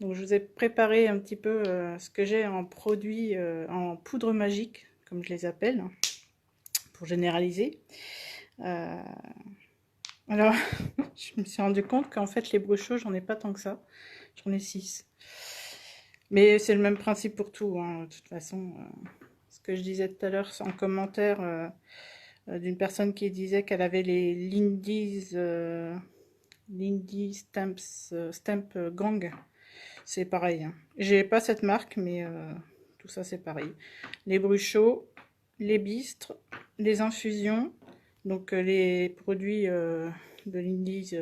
Donc je vous ai préparé un petit peu ce que j'ai en produits, en poudre magique, comme je les appelle, hein, pour généraliser. Euh, alors, je me suis rendu compte qu'en fait les bruchos, j'en ai pas tant que ça. J'en ai 6. Mais c'est le même principe pour tout, hein, de toute façon. Ce que je disais tout à l'heure en commentaire d'une personne qui disait qu'elle avait les Lindy Stamp Gang. C'est pareil, hein. J'ai pas cette marque, mais tout ça c'est pareil. Les bruchots, les bistres, les infusions, donc les produits de l'Indies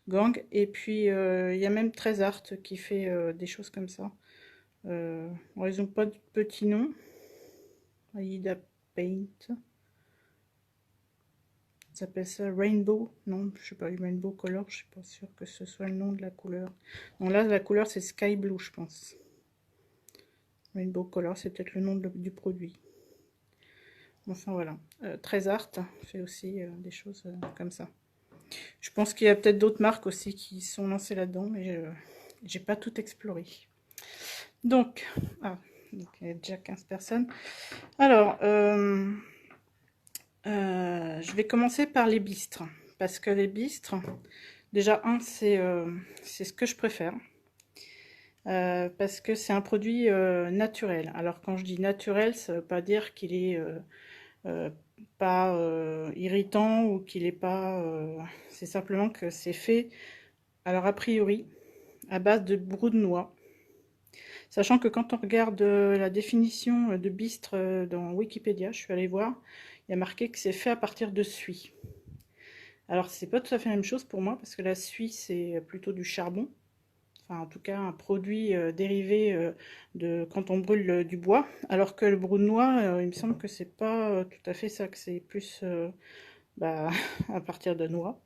Gang. Et puis il y a même Trésart qui fait des choses comme ça. Bon, ils n'ont pas de petit nom. Aida Paint. Ça s'appelle ça Rainbow. Non, je sais pas, Rainbow Color. Je suis pas sûre que ce soit le nom de la couleur. Non, là, la couleur c'est Sky Blue, je pense. Rainbow Color, c'est peut-être le nom du produit. Enfin voilà. Trésart fait aussi des choses comme ça. Je pense qu'il y a peut-être d'autres marques aussi qui sont lancées là-dedans, mais j'ai pas tout exploré. Donc, donc, il y a déjà 15 personnes. Alors, je vais commencer par les bistres. Parce que les bistres, déjà, c'est ce que je préfère. Parce que c'est un produit naturel. Alors, quand je dis naturel, ça ne veut pas dire qu'il est pas irritant ou qu'il est pas. C'est simplement que c'est fait, alors a priori, à base de brou de noix. Sachant que quand on regarde la définition de bistre dans Wikipédia, je suis allée voir, il y a marqué que c'est fait à partir de suie. Alors c'est pas tout à fait la même chose pour moi parce que la suie c'est plutôt du charbon, enfin en tout cas un produit dérivé de quand on brûle du bois, alors que le brou de noix, il me semble que c'est pas tout à fait ça, que c'est plus bah, à partir de noix.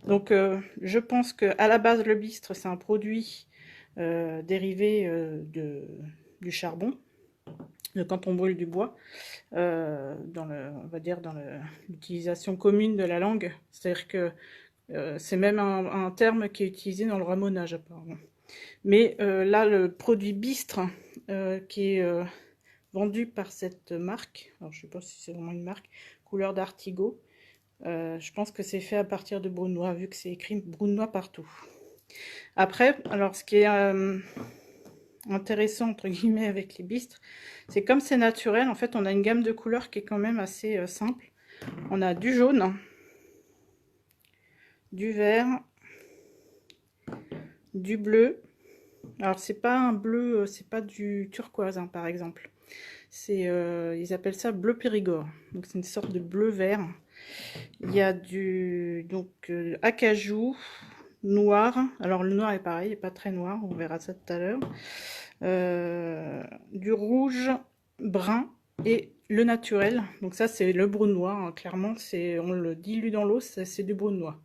Donc je pense que à la base le bistre c'est un produit dérivé du charbon, de quand on brûle du bois, on va dire dans l'utilisation commune de la langue, c'est-à-dire que c'est même un terme qui est utilisé dans le ramonage apparemment. Mais là le produit bistre qui est vendu par cette marque, alors je ne sais pas si c'est vraiment une marque, Couleur d'Artigo, je pense que c'est fait à partir de brou de noix, vu que c'est écrit brou de noix partout. Après, alors ce qui est intéressant entre guillemets avec les bistres, c'est comme c'est naturel, en fait on a une gamme de couleurs qui est quand même assez simple. On a du jaune, du vert, du bleu. Alors c'est pas un bleu, c'est pas du turquoise hein, par exemple. C'est ils appellent ça bleu Périgord. Donc c'est une sorte de bleu vert. Il y a du acajou, noir. Alors le noir est pareil, il n'est pas très noir, on verra ça tout à l'heure. Du rouge, brun et le naturel. Donc ça c'est le brou noir, hein. Clairement on le dilue dans l'eau, c'est du brou noir.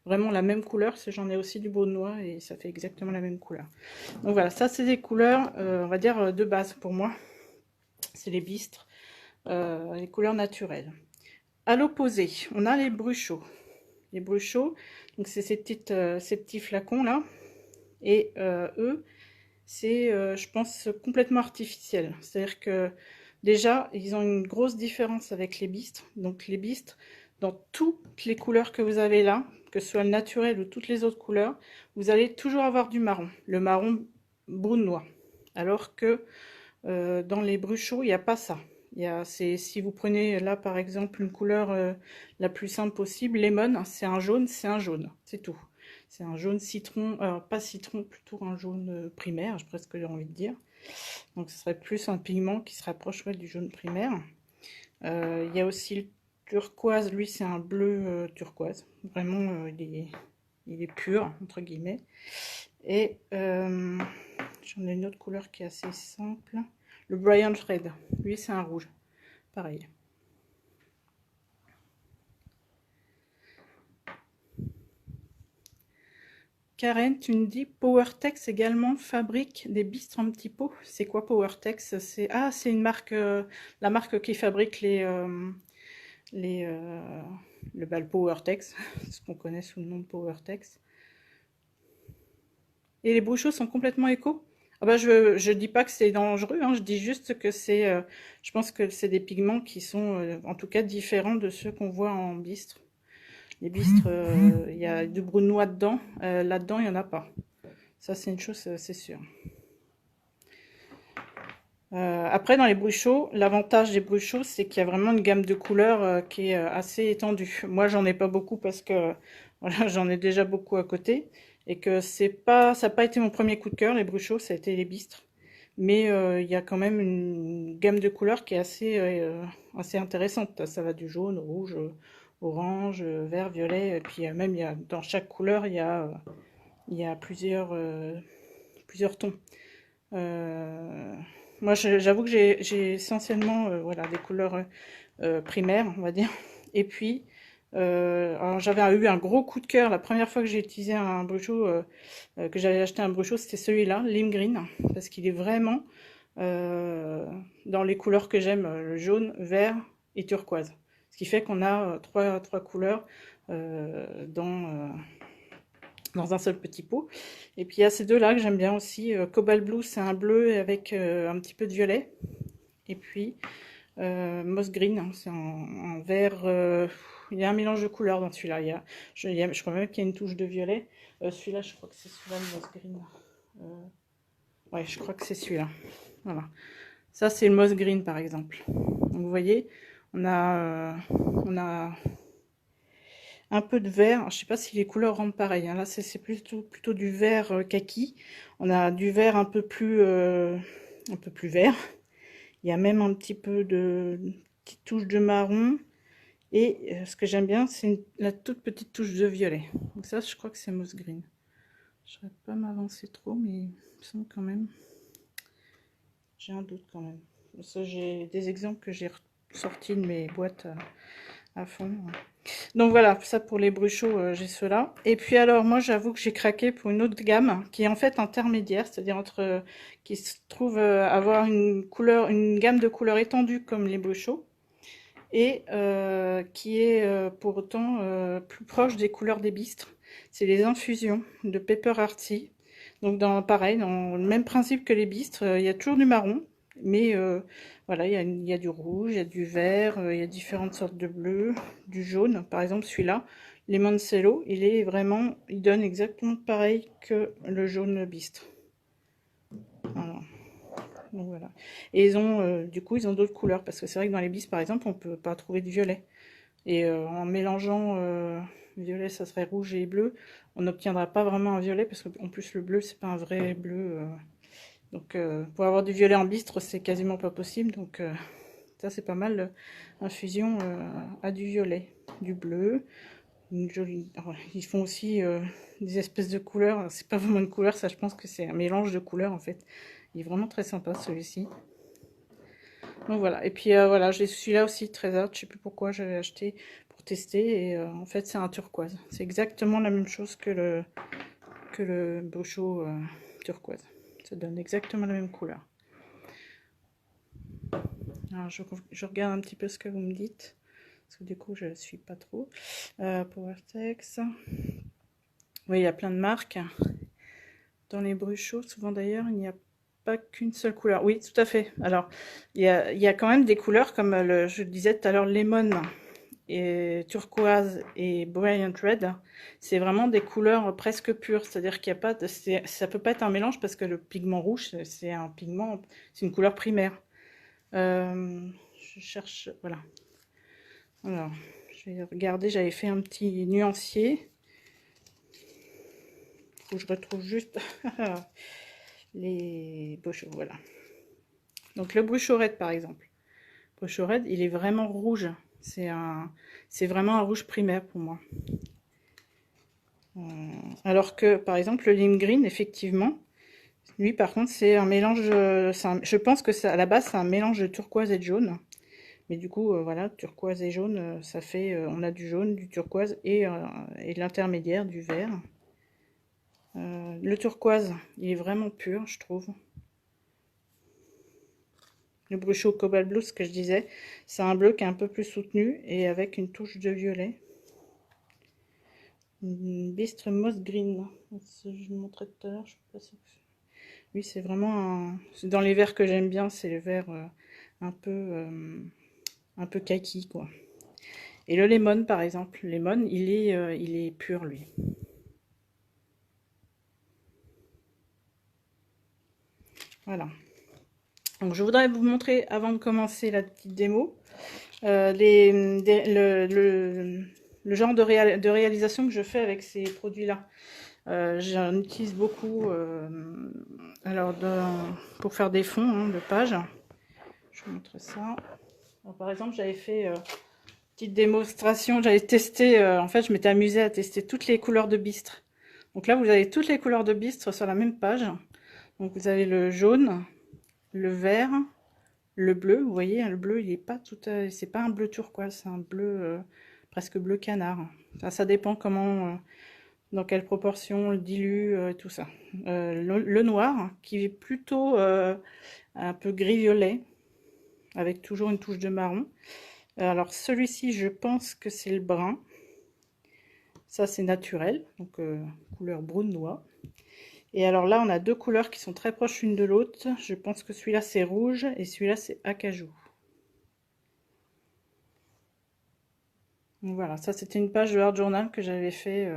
Vraiment la même couleur, j'en ai aussi du brou noir et ça fait exactement la même couleur. Donc voilà, ça c'est des couleurs, on va dire de base pour moi. C'est les bistres, les couleurs naturelles. À l'opposé, on a les bruchots. Les bruchots, donc c'est ces petits flacons là, et eux, c'est, je pense, complètement artificiel. C'est-à-dire que déjà, ils ont une grosse différence avec les bistres. Donc les bistres, dans toutes les couleurs que vous avez là, que ce soit le naturel ou toutes les autres couleurs, vous allez toujours avoir du marron. Le marron brune noir. Alors que dans les bruchots, il n'y a pas ça. Si vous prenez là par exemple une couleur la plus simple possible, lemon, c'est un jaune, c'est tout. C'est un jaune citron, pas citron, plutôt un jaune primaire, j'ai presque envie de dire. Donc ce serait plus un pigment qui se rapprocherait du jaune primaire. Il y a aussi le turquoise, lui c'est un bleu turquoise. Vraiment il est pur, entre guillemets. Et j'en ai une autre couleur qui est assez simple. Le Brian Fred, lui c'est un rouge, pareil. Karen, tu me dis PowerTex également fabrique des bistres en petits pots. C'est quoi PowerTex? C'est une marque, la marque qui fabrique les le PowerTex, ce qu'on connaît sous le nom de PowerTex. Et les bruchos sont complètement éco? Ah bah je dis pas que c'est dangereux, hein, je dis juste que c'est, je pense que c'est des pigments qui sont en tout cas différents de ceux qu'on voit en bistre. Les bistres, il y a du brunois dedans, là-dedans il n'y en a pas. Ça c'est une chose, c'est sûr. Après, dans les bruchos, l'avantage des bruchos, c'est qu'il y a vraiment une gamme de couleurs qui est assez étendue. Moi, j'en ai pas beaucoup parce que voilà, j'en ai déjà beaucoup à côté et que c'est pas, ça n'a pas été mon premier coup de cœur, les bruchos, ça a été les bistres. Mais il y a quand même une gamme de couleurs qui est assez intéressante. Ça va du jaune, au rouge, orange, vert, violet, et puis même dans chaque couleur, il y a plusieurs tons. Euh, Moi, j'avoue que j'ai essentiellement voilà, des couleurs primaires, on va dire. Et puis, alors j'avais eu un gros coup de cœur la première fois que j'ai utilisé un brushot, que j'avais acheté un brushot, c'était celui-là, Lime Green, parce qu'il est vraiment dans les couleurs que j'aime, le jaune, vert et turquoise. Ce qui fait qu'on a trois couleurs dans un seul petit pot. Et puis il y a ces deux-là que j'aime bien aussi. Cobalt Blue, c'est un bleu avec un petit peu de violet. Et puis Moss Green, hein, c'est en vert. Il y a un mélange de couleurs dans celui-là. Je crois même qu'il y a une touche de violet. Celui-là, je crois que c'est celui-là, le Moss Green. Ouais, je crois que c'est celui-là. Voilà. Ça, c'est le Moss Green, par exemple. Donc, vous voyez, on a un peu de vert. Alors, je sais pas si les couleurs rendent pareil, hein. Là, c'est plutôt du vert kaki. On a du vert un peu plus vert. Il y a même un petit peu une petite touche de marron. Et ce que j'aime bien, c'est la toute petite touche de violet. Donc ça, je crois que c'est Moss Green. Je ne vais pas m'avancer trop, mais il me semble quand même. J'ai un doute quand même. Ça, j'ai des exemples que j'ai sortis de mes boîtes à fond. Donc voilà, ça pour les bruchots, j'ai cela. Et puis alors, moi, j'avoue que j'ai craqué pour une autre gamme qui est en fait intermédiaire, c'est-à-dire qui se trouve avoir une gamme de couleurs étendue comme les bruchots et qui est pour autant plus proche des couleurs des bistres. C'est les infusions de Pepper Artsy. Donc pareil, dans le même principe que les bistres, il y a toujours du marron, mais voilà, il y a du rouge, il y a du vert, il y a différentes sortes de bleu, du jaune. Par exemple, celui-là, Limoncello, il donne exactement pareil que le jaune bistre. Voilà. Donc voilà. Et du coup, ils ont d'autres couleurs, parce que c'est vrai que dans les bistres, par exemple, on peut pas trouver de violet. Et en mélangeant violet, ça serait rouge et bleu, on n'obtiendra pas vraiment un violet, parce qu'en plus le bleu, c'est pas un vrai bleu. Donc pour avoir du violet en bistre, c'est quasiment pas possible. Donc ça, c'est pas mal. Infusion à du violet, du bleu. Une jolie. Alors, ils font aussi des espèces de couleurs. C'est pas vraiment une couleur, ça, je pense que c'est un mélange de couleurs en fait. Il est vraiment très sympa celui-ci. Donc voilà. Et puis voilà, j'ai celui-là aussi, Trésor. Je sais plus pourquoi j'avais acheté pour tester. Et en fait, c'est un turquoise. C'est exactement la même chose que le Bosho turquoise. Ça donne exactement la même couleur. Alors je regarde un petit peu ce que vous me dites. Parce que du coup, je ne suis pas trop. PowerTex. Oui, il y a plein de marques. Dans les bruchots, souvent d'ailleurs, il n'y a pas qu'une seule couleur. Oui, tout à fait. Alors, il y a quand même des couleurs comme je le disais tout à l'heure, Lemon et turquoise et Brilliant Red. C'est vraiment des couleurs presque pures. C'est-à-dire qu'il n'y a pas de, ça peut pas être un mélange parce que le pigment rouge, c'est un pigment, c'est une couleur primaire. Je cherche, voilà. Alors, je vais regarder, j'avais fait un petit nuancier. Faut que je retrouve juste les bruchots, voilà. Donc le bruchot red par exemple. Le bruchot red, il est vraiment rouge. C'est vraiment un rouge primaire pour moi. Alors que par exemple le lime green, effectivement, lui par contre c'est un mélange. Je pense que à la base c'est un mélange de turquoise et de jaune. Mais du coup, voilà, turquoise et jaune, ça fait, on a du jaune, du turquoise et l'intermédiaire, du vert. Le turquoise, il est vraiment pur, je trouve. Le bruchot Cobalt Blue, ce que je disais, c'est un bleu qui est un peu plus soutenu et avec une touche de violet. une bistre moss green. Je vous montrais tout à l'heure, je sais pas si... Oui, c'est vraiment un... Dans les verres que j'aime bien, c'est les verres un peu kaki, quoi. Et le lemon, par exemple, le lemon, il est pur, lui. Voilà. Donc, je voudrais vous montrer, avant de commencer la petite démo, le genre de réalisation que je fais avec ces produits-là. J'en utilise beaucoup alors pour faire des fonds hein, de pages. Je vous montre ça. Alors, par exemple, j'avais fait petite démonstration. J'avais testé, en fait, je m'étais amusée à tester toutes les couleurs de bistre. Donc là, vous avez toutes les couleurs de bistre sur la même page. Donc vous avez le jaune, le vert, le bleu. Vous voyez, le bleu, il est pas tout à... c'est pas un bleu turquoise, c'est un bleu presque bleu canard. Enfin, ça dépend comment, dans quelle proportion, le dilue, tout ça. Le noir, qui est plutôt un peu gris-violet, avec toujours une touche de marron. Alors celui-ci, je pense que c'est le brun. Ça, c'est naturel, donc couleur brune noix. Et alors là, on a deux couleurs qui sont très proches l'une de l'autre. Je pense que celui-là, c'est rouge et celui-là, c'est acajou. Donc voilà, ça, c'était une page de Art Journal que j'avais fait.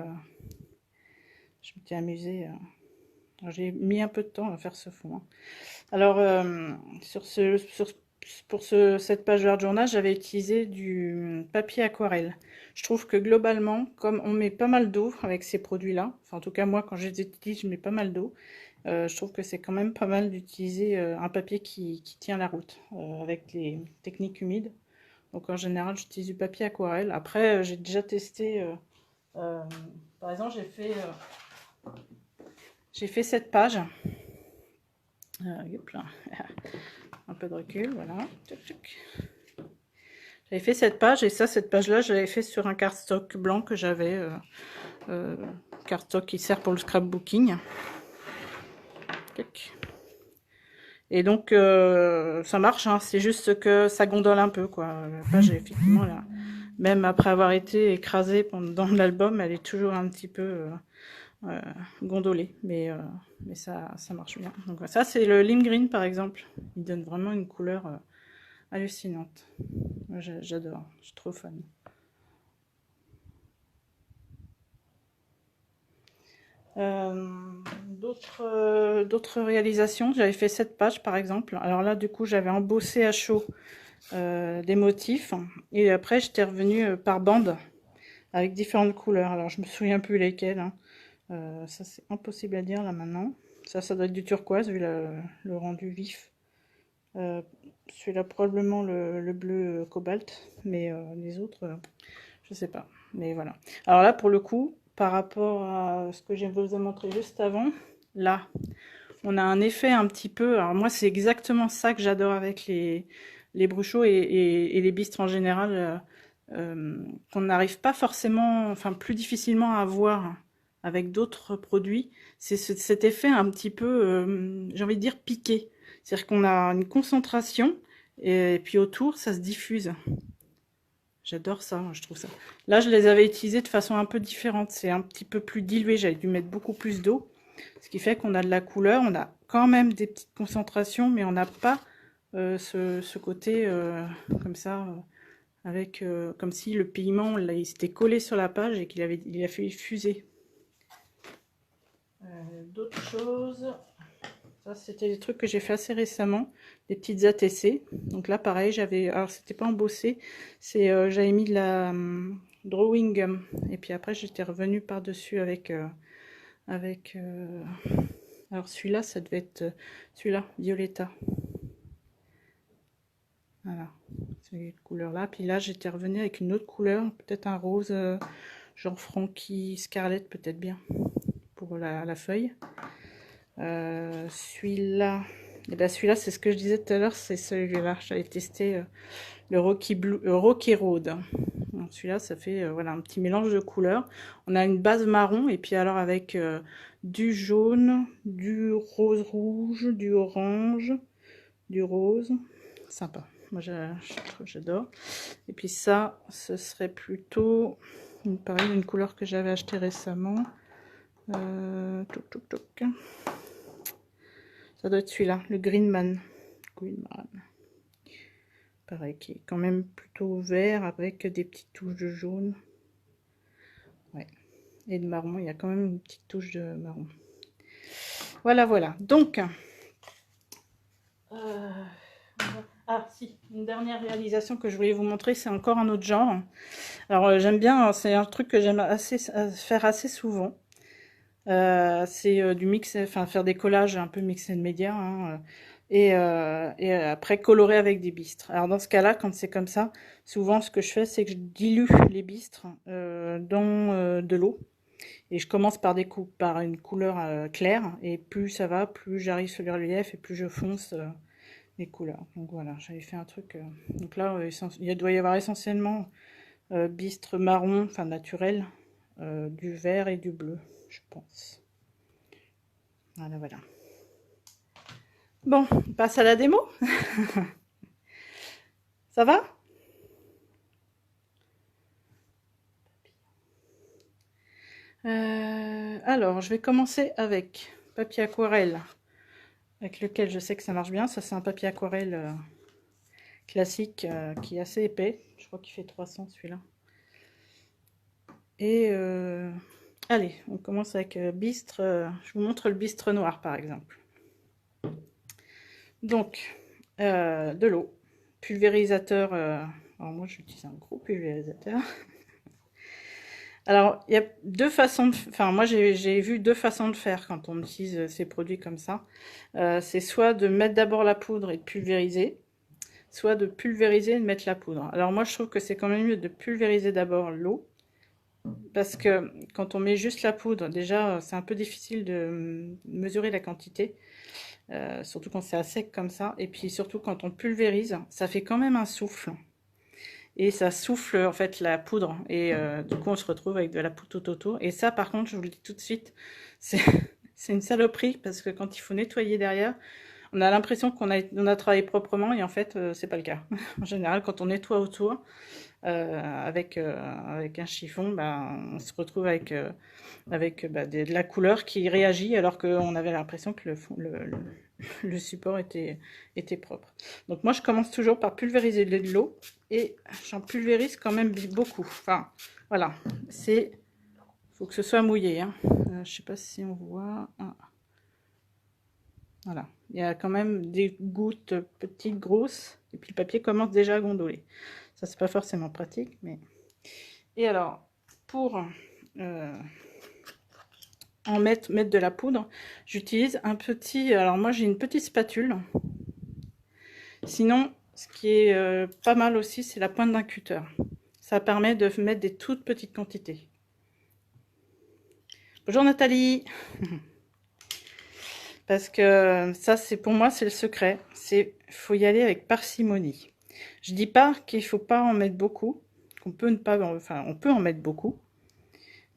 Je m'étais amusée. J'ai mis un peu de temps à faire ce fond. Hein. Alors, pour cette page de Art Journal, j'avais utilisé du papier aquarelle. Je trouve que globalement, comme on met pas mal d'eau avec ces produits-là, enfin en tout cas moi quand je les utilise, je mets pas mal d'eau, je trouve que c'est quand même pas mal d'utiliser un papier qui tient la route avec les techniques humides. Donc en général, j'utilise du papier aquarelle. Après, j'ai déjà testé, euh, par exemple, j'ai fait cette page. Hop là. Un peu de recul, voilà. J'avais fait cette page et ça, cette page-là, je l'avais fait sur un cardstock blanc que j'avais, cardstock qui sert pour le scrapbooking. Et donc, ça marche, hein, c'est juste que ça gondole un peu, quoi. La page, effectivement, là, même après avoir été écrasée dans l'album, elle est toujours un petit peu gondolée. Mais ça marche bien. Donc, ça, c'est le lime green, par exemple. Il donne vraiment une couleur hallucinante. J'adore, je suis trop fan. D'autres réalisations, j'avais fait cette page par exemple. Alors là, du coup, j'avais embossé à chaud des motifs et après, j'étais revenue par bande avec différentes couleurs. Alors, je me souviens plus lesquelles. Hein. Ça, c'est impossible à dire là maintenant. Ça doit être du turquoise vu le rendu vif. Celui-là, probablement le bleu cobalt, mais les autres, je sais pas. Mais voilà. Alors là, pour le coup, par rapport à ce que je vous ai montré juste avant, là, on a un effet un petit peu... Alors moi, c'est exactement ça que j'adore avec les bruchos et les bistres en général, qu'on n'arrive pas forcément, enfin plus difficilement à avoir avec d'autres produits. C'est cet effet un petit peu, j'ai envie de dire, piqué. C'est-à-dire qu'on a une concentration et puis autour, ça se diffuse. J'adore ça, je trouve ça. Là, je les avais utilisés de façon un peu différente. C'est un petit peu plus dilué. J'avais dû mettre beaucoup plus d'eau. Ce qui fait qu'on a de la couleur. On a quand même des petites concentrations, mais on n'a pas ce côté comme ça, avec comme si le pigment, là, il s'était collé sur la page et il a fait fuser. D'autres choses... Ça, c'était des trucs que j'ai fait assez récemment, des petites ATC. Donc là, pareil, alors c'était pas embossé, j'avais mis de la drawing gum. Et puis après, j'étais revenue par-dessus avec... alors celui-là, ça devait être celui-là, Violetta. Voilà, cette couleur-là. Puis là, j'étais revenue avec une autre couleur, peut-être un rose, genre Frankie Scarlett, peut-être bien, pour la feuille. Celui-là, et ben celui-là, c'est ce que je disais tout à l'heure, c'est celui-là. J'avais testé le Rocky Road. Celui-là, ça fait voilà un petit mélange de couleurs. On a une base marron et puis alors avec du jaune, du rose rouge, du orange, du rose. Sympa. Moi, j'adore. Et puis ça, ce serait plutôt Pareil, une couleur que j'avais acheté récemment. Toc, toc, toc. Ça doit être celui-là, le Greenman. Greenman. Pareil, qui est quand même plutôt vert avec des petites touches de jaune. Ouais. Et de marron, il y a quand même une petite touche de marron. Voilà, voilà. Donc, ah si, une dernière réalisation que je voulais vous montrer, c'est encore un autre genre. Alors j'aime bien, c'est un truc que j'aime faire assez souvent. C'est du mix, enfin faire des collages un peu mix and media, hein, et après colorer avec des bistres. Alors dans ce cas-là, quand c'est comme ça, souvent ce que je fais, c'est que je dilue les bistres dans de l'eau. Et je commence par une couleur claire, et plus ça va, plus j'arrive sur le relief, et plus je fonce les couleurs. Donc voilà, j'avais fait un truc. Donc là, il doit y avoir essentiellement bistre marron, enfin naturel, du vert et du bleu, je pense. Voilà, voilà. Bon, on passe à la démo. Ça va? Alors, je vais commencer avec papier aquarelle, avec lequel je sais que ça marche bien. Ça, c'est un papier aquarelle classique qui est assez épais. Je crois qu'il fait 300 celui-là. Et allez, on commence avec bistre. Je vous montre le bistre noir, par exemple. Donc, de l'eau, pulvérisateur. Alors moi, j'utilise un gros pulvérisateur. Alors, il y a deux façons de... Enfin, moi, j'ai vu deux façons de faire quand on utilise ces produits comme ça. C'est soit de mettre d'abord la poudre et de pulvériser, soit de pulvériser et de mettre la poudre. Alors moi, je trouve que c'est quand même mieux de pulvériser d'abord l'eau, parce que quand on met juste la poudre, déjà, c'est un peu difficile de mesurer la quantité, surtout quand c'est à sec comme ça. Et puis surtout, quand on pulvérise, ça fait quand même un souffle. Et ça souffle en fait la poudre, et du coup on se retrouve avec de la poudre tout autour. Et ça, par contre, je vous le dis tout de suite, c'est une saloperie, parce que quand il faut nettoyer derrière, on a l'impression qu'on a travaillé proprement, et en fait c'est pas le cas. En général, quand on nettoie autour avec un chiffon, bah, on se retrouve avec de la couleur qui réagit, alors qu'on avait l'impression que le support était propre. Donc moi, je commence toujours par pulvériser de l'eau, et j'en pulvérise quand même beaucoup. Enfin, voilà, faut que ce soit mouillé, hein. Je sais pas si on voit. Ah. Voilà, il y a quand même des gouttes petites, grosses, et puis le papier commence déjà à gondoler. Ça, c'est pas forcément pratique, mais... Et alors, pour mettre de la poudre, j'utilise un petit... Alors moi, j'ai une petite spatule. Sinon, ce qui est pas mal aussi, c'est la pointe d'un cutter. Ça permet de mettre des toutes petites quantités. Bonjour Nathalie. Parce que ça, c'est pour moi, c'est le secret. Faut y aller avec parcimonie. Je dis pas qu'il faut pas en mettre beaucoup, qu'on peut ne pas, enfin, on peut en mettre beaucoup,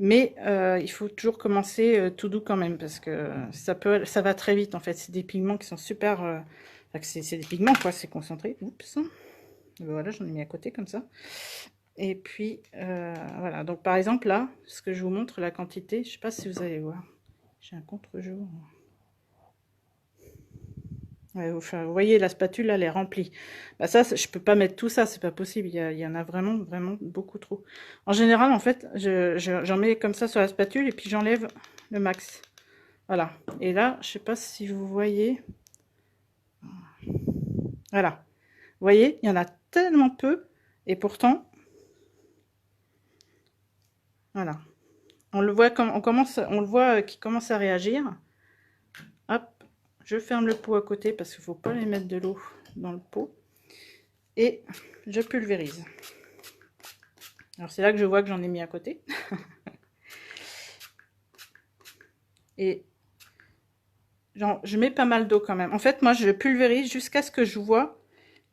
mais il faut toujours commencer tout doux quand même, parce que ça va très vite en fait. C'est des pigments qui sont super, enfin, c'est des pigments quoi, c'est concentré. Oups. Et voilà, j'en ai mis à côté comme ça. Et puis voilà. Donc par exemple là, ce que je vous montre, la quantité, je sais pas si vous allez voir. J'ai un contre-jour. Ouais, enfin, vous voyez, la spatule, elle est remplie. Bah ça, je peux pas mettre tout ça, c'est pas possible. Il y en a vraiment, vraiment beaucoup trop. En général, en fait, j'en mets comme ça sur la spatule, et puis j'enlève le max. Voilà. Et là, je sais pas si vous voyez. Voilà. Vous voyez, il y en a tellement peu, et pourtant, voilà. On le voit qui commence à réagir. Hop, je ferme le pot à côté, parce qu'il faut pas les mettre de l'eau dans le pot. Et je pulvérise. Alors c'est là que je vois que j'en ai mis à côté. Et genre, je mets pas mal d'eau quand même. En fait, moi, je pulvérise jusqu'à ce que je vois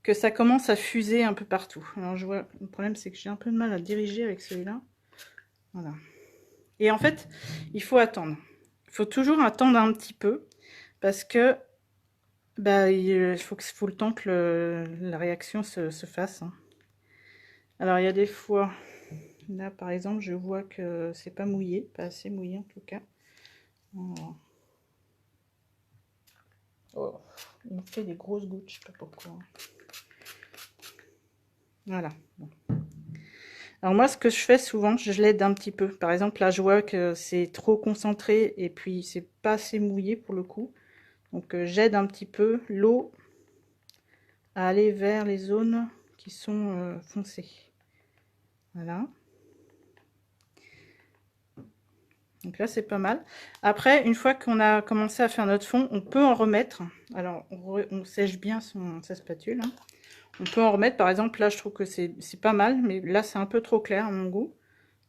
que ça commence à fuser un peu partout. Alors je vois, le problème c'est que j'ai un peu de mal à diriger avec celui-là. Voilà. Et en fait, il faut attendre. Il faut toujours attendre un petit peu, parce que bah, il faut le temps que la réaction se fasse, hein. Alors il y a des fois, Là, par exemple, je vois que c'est pas mouillé, pas assez mouillé en tout cas. Voilà. Oh, il me fait des grosses gouttes, je sais pas pourquoi. Voilà. Bon. Alors moi, ce que je fais souvent, je l'aide un petit peu. Par exemple, là, je vois que c'est trop concentré et puis c'est pas assez mouillé pour le coup. Donc j'aide un petit peu l'eau à aller vers les zones qui sont foncées. Voilà. Donc là, c'est pas mal. Après, une fois qu'on a commencé à faire notre fond, on peut en remettre. Alors, on sèche bien sa spatule. Hein. On peut en remettre. Par exemple, là, je trouve que c'est pas mal. Mais là, c'est un peu trop clair à mon goût.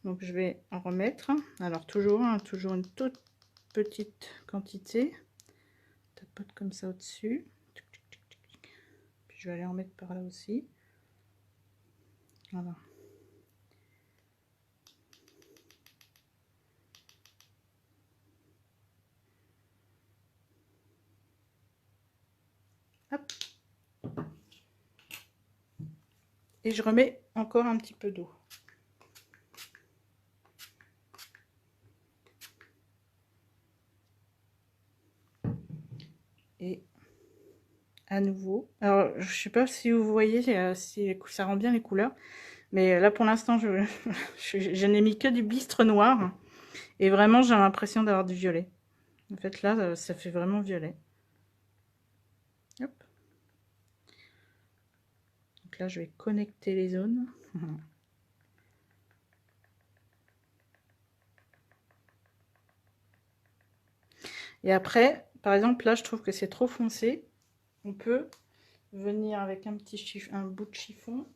Donc, je vais en remettre. Alors, toujours une toute petite quantité. Tapote comme ça au-dessus. Puis, je vais aller en mettre par là aussi. Voilà. Hop. Et je remets encore un petit peu d'eau. Et à nouveau, alors je sais pas si vous voyez si ça rend bien les couleurs, mais là pour l'instant je n'ai mis que du bistre noir et vraiment j'ai l'impression d'avoir du violet. En fait là ça fait vraiment violet. Hop. Donc là je vais connecter les zones. Et après, par exemple, là, je trouve que c'est trop foncé. On peut venir avec un bout de chiffon.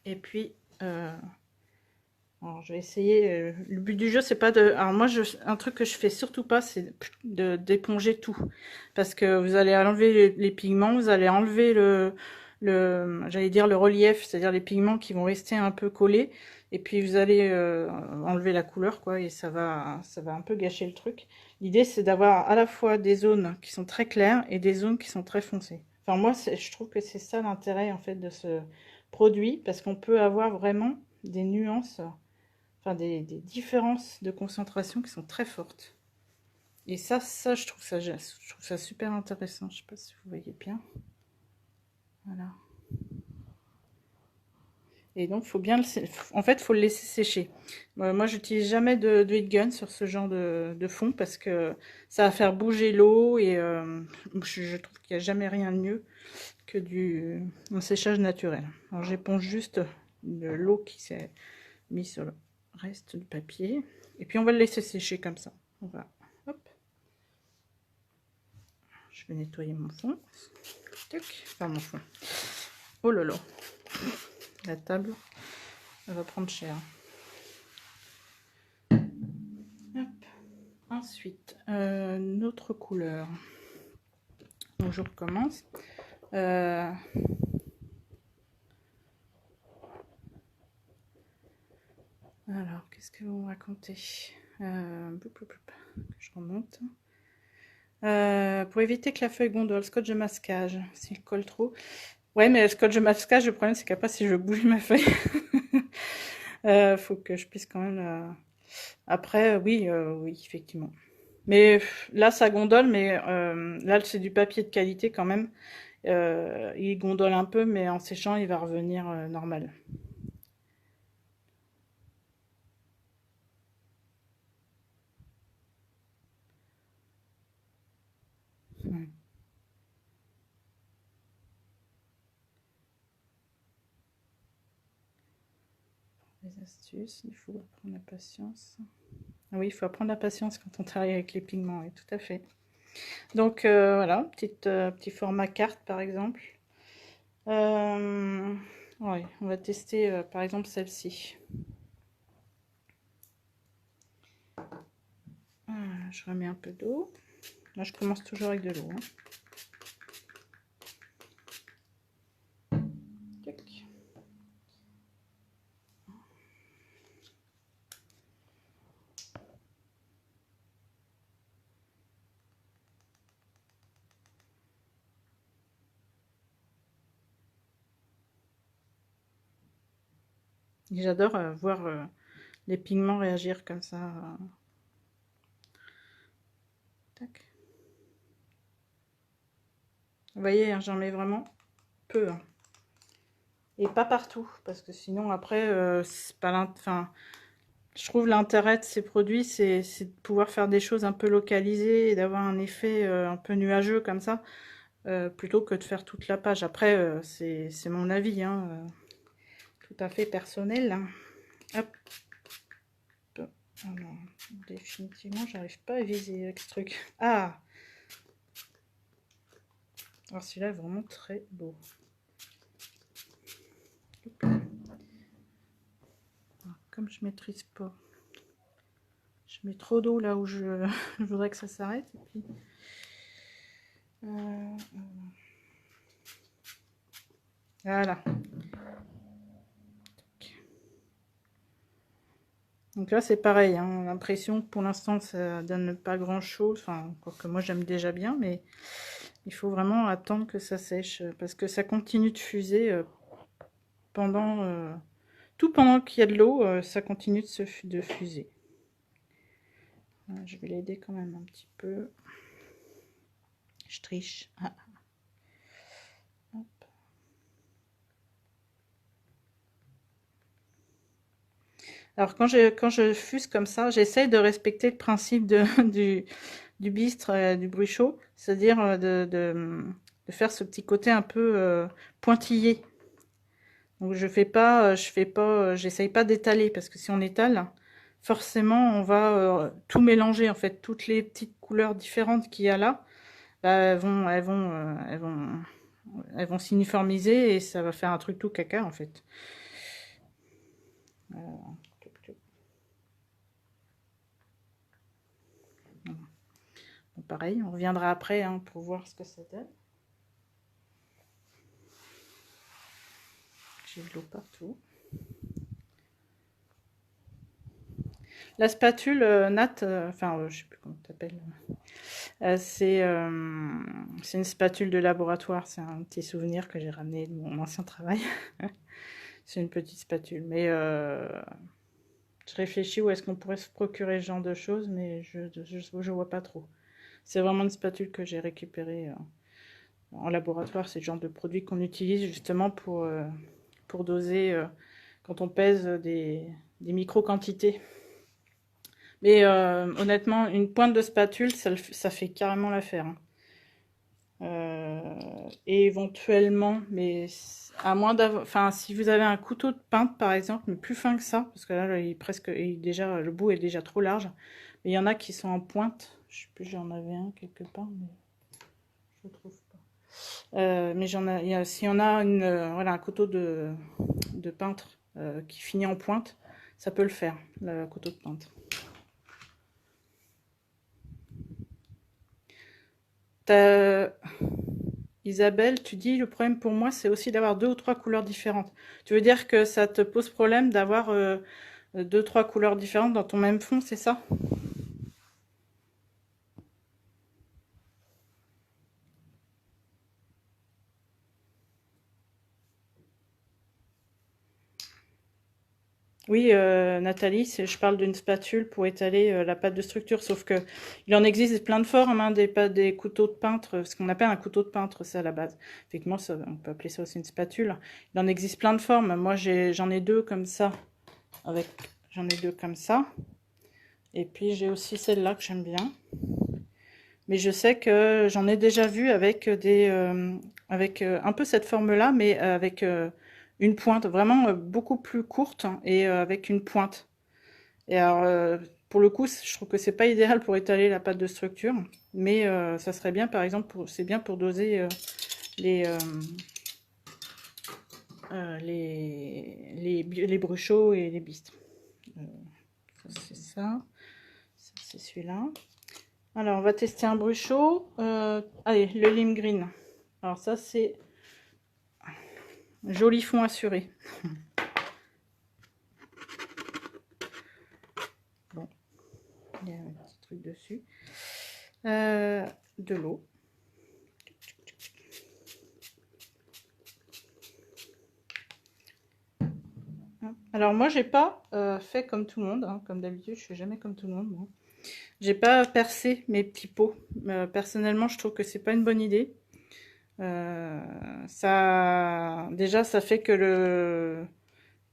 Et puis, alors, je vais essayer. Le but du jeu, c'est pas de. Alors, moi, un truc que je fais surtout pas, c'est d'éponger tout. Parce que vous allez enlever les pigments, vous allez enlever j'allais dire le relief, c'est-à-dire les pigments qui vont rester un peu collés. Et puis, vous allez enlever la couleur, quoi. Et ça va un peu gâcher le truc. L'idée, c'est d'avoir à la fois des zones qui sont très claires et des zones qui sont très foncées. Enfin, moi, je trouve que c'est ça l'intérêt, en fait, de ce produit. Parce qu'on peut avoir vraiment des nuances. Enfin, des différences de concentration qui sont très fortes. Et ça je trouve ça super intéressant. Je sais pas si vous voyez bien. Voilà. Et donc, faut bien en fait, faut le laisser sécher. Moi, j'utilise jamais de heat gun sur ce genre de fond parce que ça va faire bouger l'eau et je trouve qu'il n'y a jamais rien de mieux que un séchage naturel. Alors, j'éponge juste de l'eau qui s'est mise sur le reste du papier. Et puis, on va le laisser sécher comme ça. On va, hop. Je vais nettoyer mon fond. Enfin, mon fond. Oh là là. La table, elle va prendre cher. Hop. Ensuite, notre couleur. Donc, je recommence. Alors, qu'est-ce que vous me racontez je remonte. Pour éviter que la feuille gondole, scotch de masquage, s'il colle trop. Ouais, mais le scotch de masquage, le problème, c'est qu'après, si je bouge ma feuille, faut que je puisse quand même... Après, oui, oui, effectivement. Mais là, ça gondole, mais là, c'est du papier de qualité quand même. Il gondole un peu, mais en séchant, il va revenir normal. Hmm. Les astuces, il faut apprendre la patience. Ah oui, il faut apprendre la patience quand on travaille avec les pigments, oui, tout à fait. Donc voilà, petit format carte par exemple. Ouais, on va tester par exemple celle-ci. Je remets un peu d'eau. Là, je commence toujours avec de l'eau. Hein. J'adore voir les pigments réagir comme ça. Tac. Vous voyez, hein, j'en mets vraiment peu. Hein. Et pas partout, parce que sinon après, c'est pas enfin, je trouve l'intérêt de ces produits, c'est de pouvoir faire des choses un peu localisées et d'avoir un effet un peu nuageux comme ça, plutôt que de faire toute la page. Après, c'est mon avis, hein, tout à fait personnel. Hein. Hop. Alors, définitivement, j'arrive pas à viser avec ce truc. Ah! Alors celui-là est vraiment très beau. Alors, comme je maîtrise pas, je mets trop d'eau là où je voudrais que ça s'arrête. Et puis, voilà. Donc là c'est pareil, hein, l'impression que pour l'instant ça donne pas grand chose, enfin encore que moi j'aime déjà bien, mais il faut vraiment attendre que ça sèche parce que ça continue de fuser pendant tout pendant qu'il y a de l'eau, ça continue de fuser. Je vais l'aider quand même un petit peu. Je triche. Ah. Hop. Alors quand je fuse comme ça, j'essaye de respecter le principe du bistre, du bruit chaud, c'est-à-dire de faire ce petit côté un peu pointillé. Donc j'essaye pas d'étaler parce que si on étale, forcément on va tout mélanger en fait, toutes les petites couleurs différentes qu'il y a là, bah, elles vont s'uniformiser et ça va faire un truc tout caca en fait. Bon, pareil, on reviendra après hein, pour voir ce que ça donne. J'ai de l'eau partout. La spatule Nat, je sais plus comment tu t'appelles. C'est une spatule de laboratoire. C'est un petit souvenir que j'ai ramené de mon ancien travail. C'est une petite spatule. Mais je réfléchis où est-ce qu'on pourrait se procurer ce genre de choses, mais je vois pas trop. C'est vraiment une spatule que j'ai récupérée en laboratoire. C'est le genre de produit qu'on utilise justement pour doser quand on pèse des micro-quantités. Mais honnêtement, une pointe de spatule, ça fait carrément l'affaire. Hein. Et éventuellement, mais à moins d'avoir, enfin, si vous avez un couteau de peintre par exemple, mais plus fin que ça, parce que là, déjà, le bout est déjà trop large. Mais il y en a qui sont en pointe. Je sais plus, j'en avais un quelque part, mais je le trouve pas. Mais s'il y en a voilà, un couteau de peintre qui finit en pointe, ça peut le faire, le couteau de peintre. Isabelle, tu dis le problème pour moi c'est aussi d'avoir 2 ou 3 couleurs différentes. Tu veux dire que ça te pose problème d'avoir 2-3 couleurs différentes dans ton même fond, c'est ça? Oui, Nathalie, je parle d'une spatule pour étaler la pâte de structure, sauf que il en existe plein de formes, hein, des couteaux de peintre, ce qu'on appelle un couteau de peintre, c'est à la base. Effectivement, on peut appeler ça aussi une spatule. Il en existe plein de formes. Moi, j'en ai deux comme ça, j'en ai deux comme ça, et puis j'ai aussi celle-là que j'aime bien. Mais je sais que j'en ai déjà vu avec avec un peu cette forme-là, mais avec une pointe vraiment beaucoup plus courte et avec une pointe. Et alors, pour le coup, je trouve que c'est pas idéal pour étaler la pâte de structure, mais ça serait bien, par exemple, c'est bien pour doser les, euh, les bruchots et les bistres. C'est ça, c'est celui-là. Alors, on va tester un bruchot. Allez, le lime green. Alors ça, c'est joli fond assuré. Bon, il y a un petit truc dessus. De l'eau. Alors moi, j'ai pas fait comme tout le monde, hein, comme d'habitude, je fais jamais comme tout le monde, moi. J'ai pas percé mes petits pots. Personnellement, je trouve que c'est pas une bonne idée. Euh, déjà, ça fait que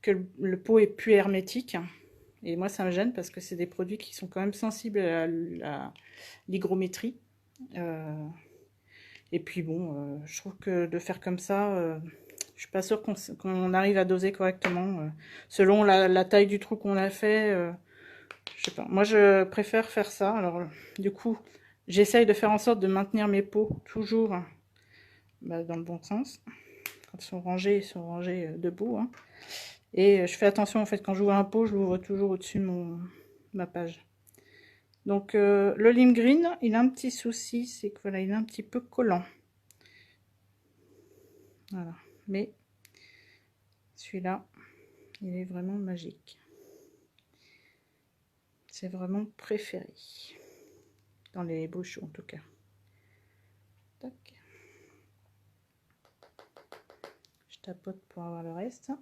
le pot est plus hermétique. Et moi, ça me gêne parce que c'est des produits qui sont quand même sensibles à l'hygrométrie. Euh, et puis bon, je trouve que de faire comme ça, je suis pas sûre qu'on arrive à doser correctement. Selon la taille du trou qu'on a fait, je sais pas. Moi, je préfère faire ça. Alors, du coup, j'essaye de faire en sorte de maintenir mes pots toujours dans le bon sens. Quand ils sont rangés debout, hein. Et je fais attention, en fait, quand j'ouvre un pot, je l'ouvre toujours au-dessus de ma page. Donc, le lime green, il a un petit souci, c'est que voilà, il est un petit peu collant. Voilà. Mais celui-là, il est vraiment magique. C'est vraiment préféré. Dans les bouchons, en tout cas. Tac. Je tapote pour avoir le reste.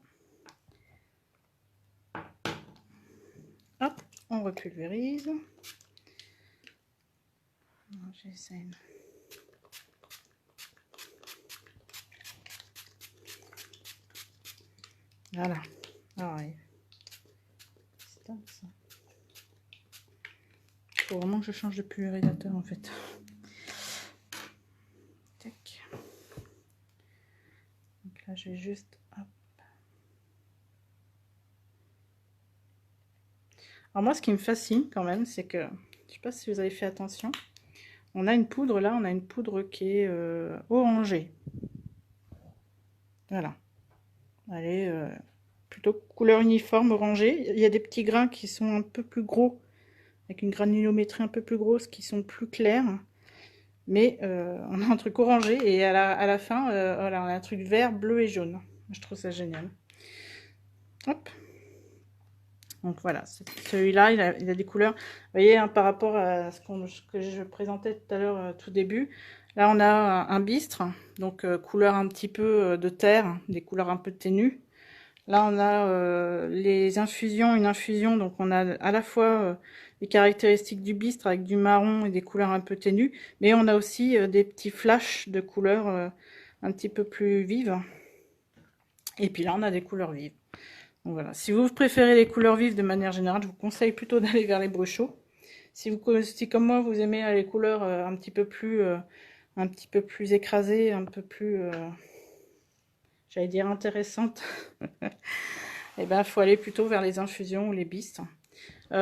Hop, on repulvérise. J'essaie. Voilà. Ah ouais. C'est dingue ça. Il faut vraiment que je change de pulvérisateur en fait. Tac. Donc là, je vais juste. Hop. Alors moi, ce qui me fascine quand même, c'est que, je sais pas si vous avez fait attention, on a une poudre là, on a une poudre qui est orangée. Voilà. Elle est plutôt couleur uniforme orangée. Il y a des petits grains qui sont un peu plus gros, avec une granulométrie un peu plus grosse, qui sont plus clairs. Mais on a un truc orangé et à la fin, voilà, on a un truc vert, bleu et jaune. Je trouve ça génial. Hop. Donc voilà, celui-là, il a des couleurs. Vous voyez, hein, par rapport à ce que je présentais tout à l'heure, tout début, là on a un bistre, donc couleur un petit peu de terre, des couleurs un peu ténues. Là on a les infusions, une infusion, donc on a à la fois les caractéristiques du bistre avec du marron et des couleurs un peu ténues, mais on a aussi des petits flashs de couleurs un petit peu plus vives. Et puis là on a des couleurs vives. Donc voilà. Si vous préférez les couleurs vives de manière générale, je vous conseille plutôt d'aller vers les brushos. Si comme moi vous aimez les couleurs un petit peu plus écrasées, un peu plus, j'allais dire intéressantes, et ben il faut aller plutôt vers les infusions ou les bistres. Ou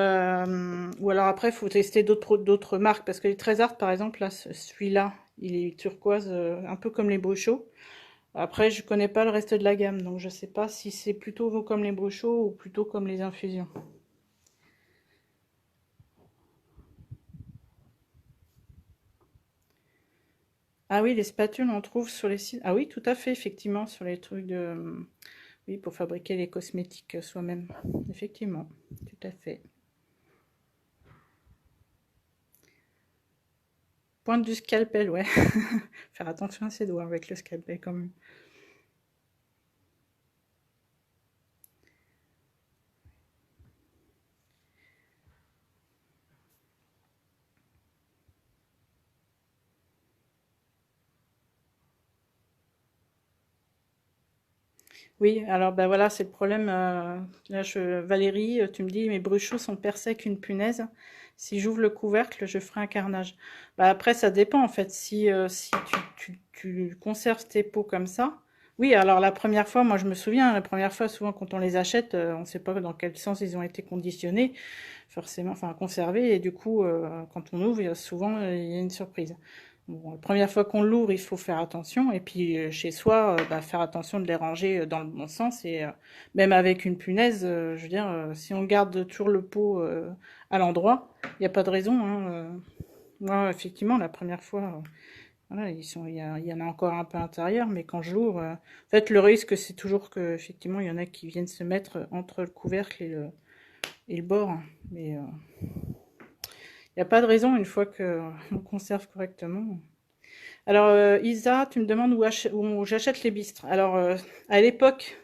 alors après, il faut tester d'autres marques parce que les Trésart, par exemple, là, celui-là, il est turquoise, un peu comme les brushos. Après, je connais pas le reste de la gamme, donc je sais pas si c'est plutôt comme les brushos ou plutôt comme les infusions. Ah oui, les spatules, on trouve sur les sites. Ah oui, tout à fait, effectivement, sur les trucs de. Oui, pour fabriquer les cosmétiques soi-même. Effectivement, tout à fait. Pointe du scalpel, ouais. Faire attention à ses doigts avec le scalpel quand même. Oui, alors ben voilà, c'est le problème. Là, Valérie, tu me dis, mes bruchots sont percés avec une punaise. Si j'ouvre le couvercle, je ferai un carnage. Bah, après, ça dépend en fait. Si tu conserves tes pots comme ça. Oui, alors la première fois, moi je me souviens, la première fois, souvent quand on les achète, on ne sait pas dans quel sens ils ont été conditionnés, forcément, enfin conservés, et du coup, quand on ouvre, souvent, il y a une surprise. Bon, la première fois qu'on l'ouvre, il faut faire attention. Et puis chez soi, bah, faire attention de les ranger dans le bon sens. Et même avec une punaise, je veux dire, si on garde toujours le pot à l'endroit, il n'y a pas de raison, hein. Moi, effectivement, la première fois, voilà, il y en a encore un peu à l'intérieur, mais quand je l'ouvre, en fait, le risque, c'est toujours que, effectivement, il y en a qui viennent se mettre entre le couvercle et le bord. Mais il n'y a pas de raison une fois qu'on conserve correctement. Alors, Isa, tu me demandes où j'achète les bistres. Alors, à l'époque,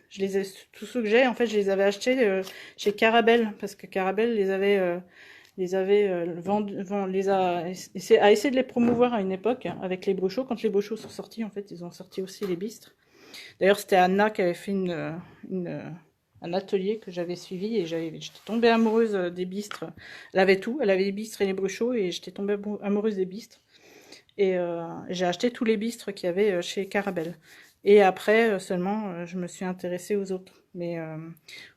tous ceux que j'ai, en fait, je les avais achetés chez Carabel, parce que Carabel les avait a essayé de les promouvoir à une époque avec les Bruchot. Quand les Bruchot sont sortis, en fait, ils ont sorti aussi les bistres. D'ailleurs, c'était Anna qui avait fait un atelier que j'avais suivi et j'étais tombée amoureuse des bistres. Elle avait tout, elle avait les bistres et les Bruchot et j'étais tombée amoureuse des bistres. Et j'ai acheté tous les bistres qu'il y avait chez Carabel. Et après, seulement, je me suis intéressée aux autres. Mais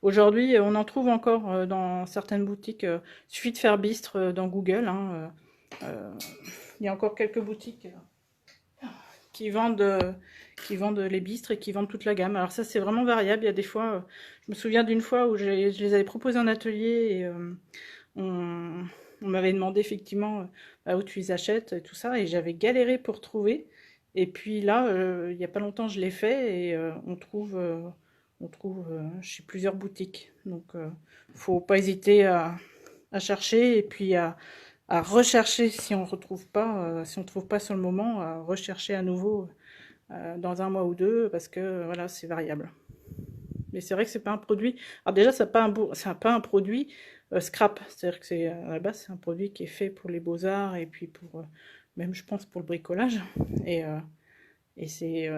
aujourd'hui, on en trouve encore dans certaines boutiques. Il suffit de faire bistre dans Google. Hein, il y a encore quelques boutiques qui vendent, qui vendent les bistres et qui vendent toute la gamme. Alors ça, c'est vraiment variable. Il y a des fois, je me souviens d'une fois où je les avais proposés en atelier et on, on m'avait demandé effectivement où tu les achètes et tout ça, et j'avais galéré pour trouver. Et puis là, il n'y a pas longtemps, je l'ai fait et on trouve chez plusieurs boutiques. Donc, faut pas hésiter à chercher et puis à rechercher si on retrouve pas, si on trouve pas sur le moment, à rechercher à nouveau dans un mois ou deux parce que voilà, c'est variable. Mais c'est vrai que c'est pas un produit. Alors déjà, c'est pas un produit scrap. C'est-à-dire que c'est à la base, c'est un produit qui est fait pour les beaux-arts et puis pour même, je pense, pour le bricolage. Et, euh, et c'est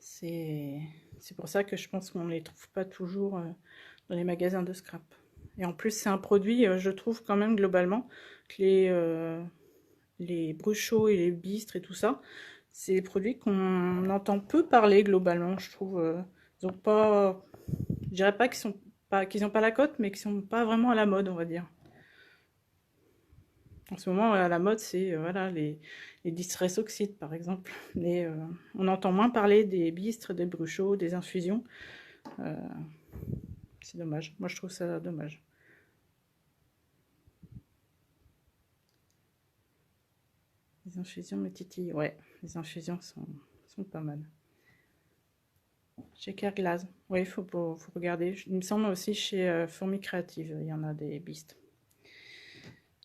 c'est pour ça que je pense qu'on ne les trouve pas toujours dans les magasins de scrap. Et en plus, c'est un produit, je trouve quand même globalement que les Bruchot et les bistres et tout ça, c'est des produits qu'on entend peu parler globalement, je trouve. Ils ont pas, je dirais pas qu'ils ont pas la cote, mais qu'ils sont pas vraiment à la mode, on va dire. En ce moment, à la mode, c'est voilà les distress oxydes, par exemple. Mais on entend moins parler des bistres, des Bruchot, des infusions. Euh, c'est dommage. Moi, je trouve ça dommage. Les infusions me titillent. Ouais, les infusions sont pas mal. Chez Kerglas. Oui, faut regarder. Il me semble aussi chez Fourmi Créative, il y en a des bistes.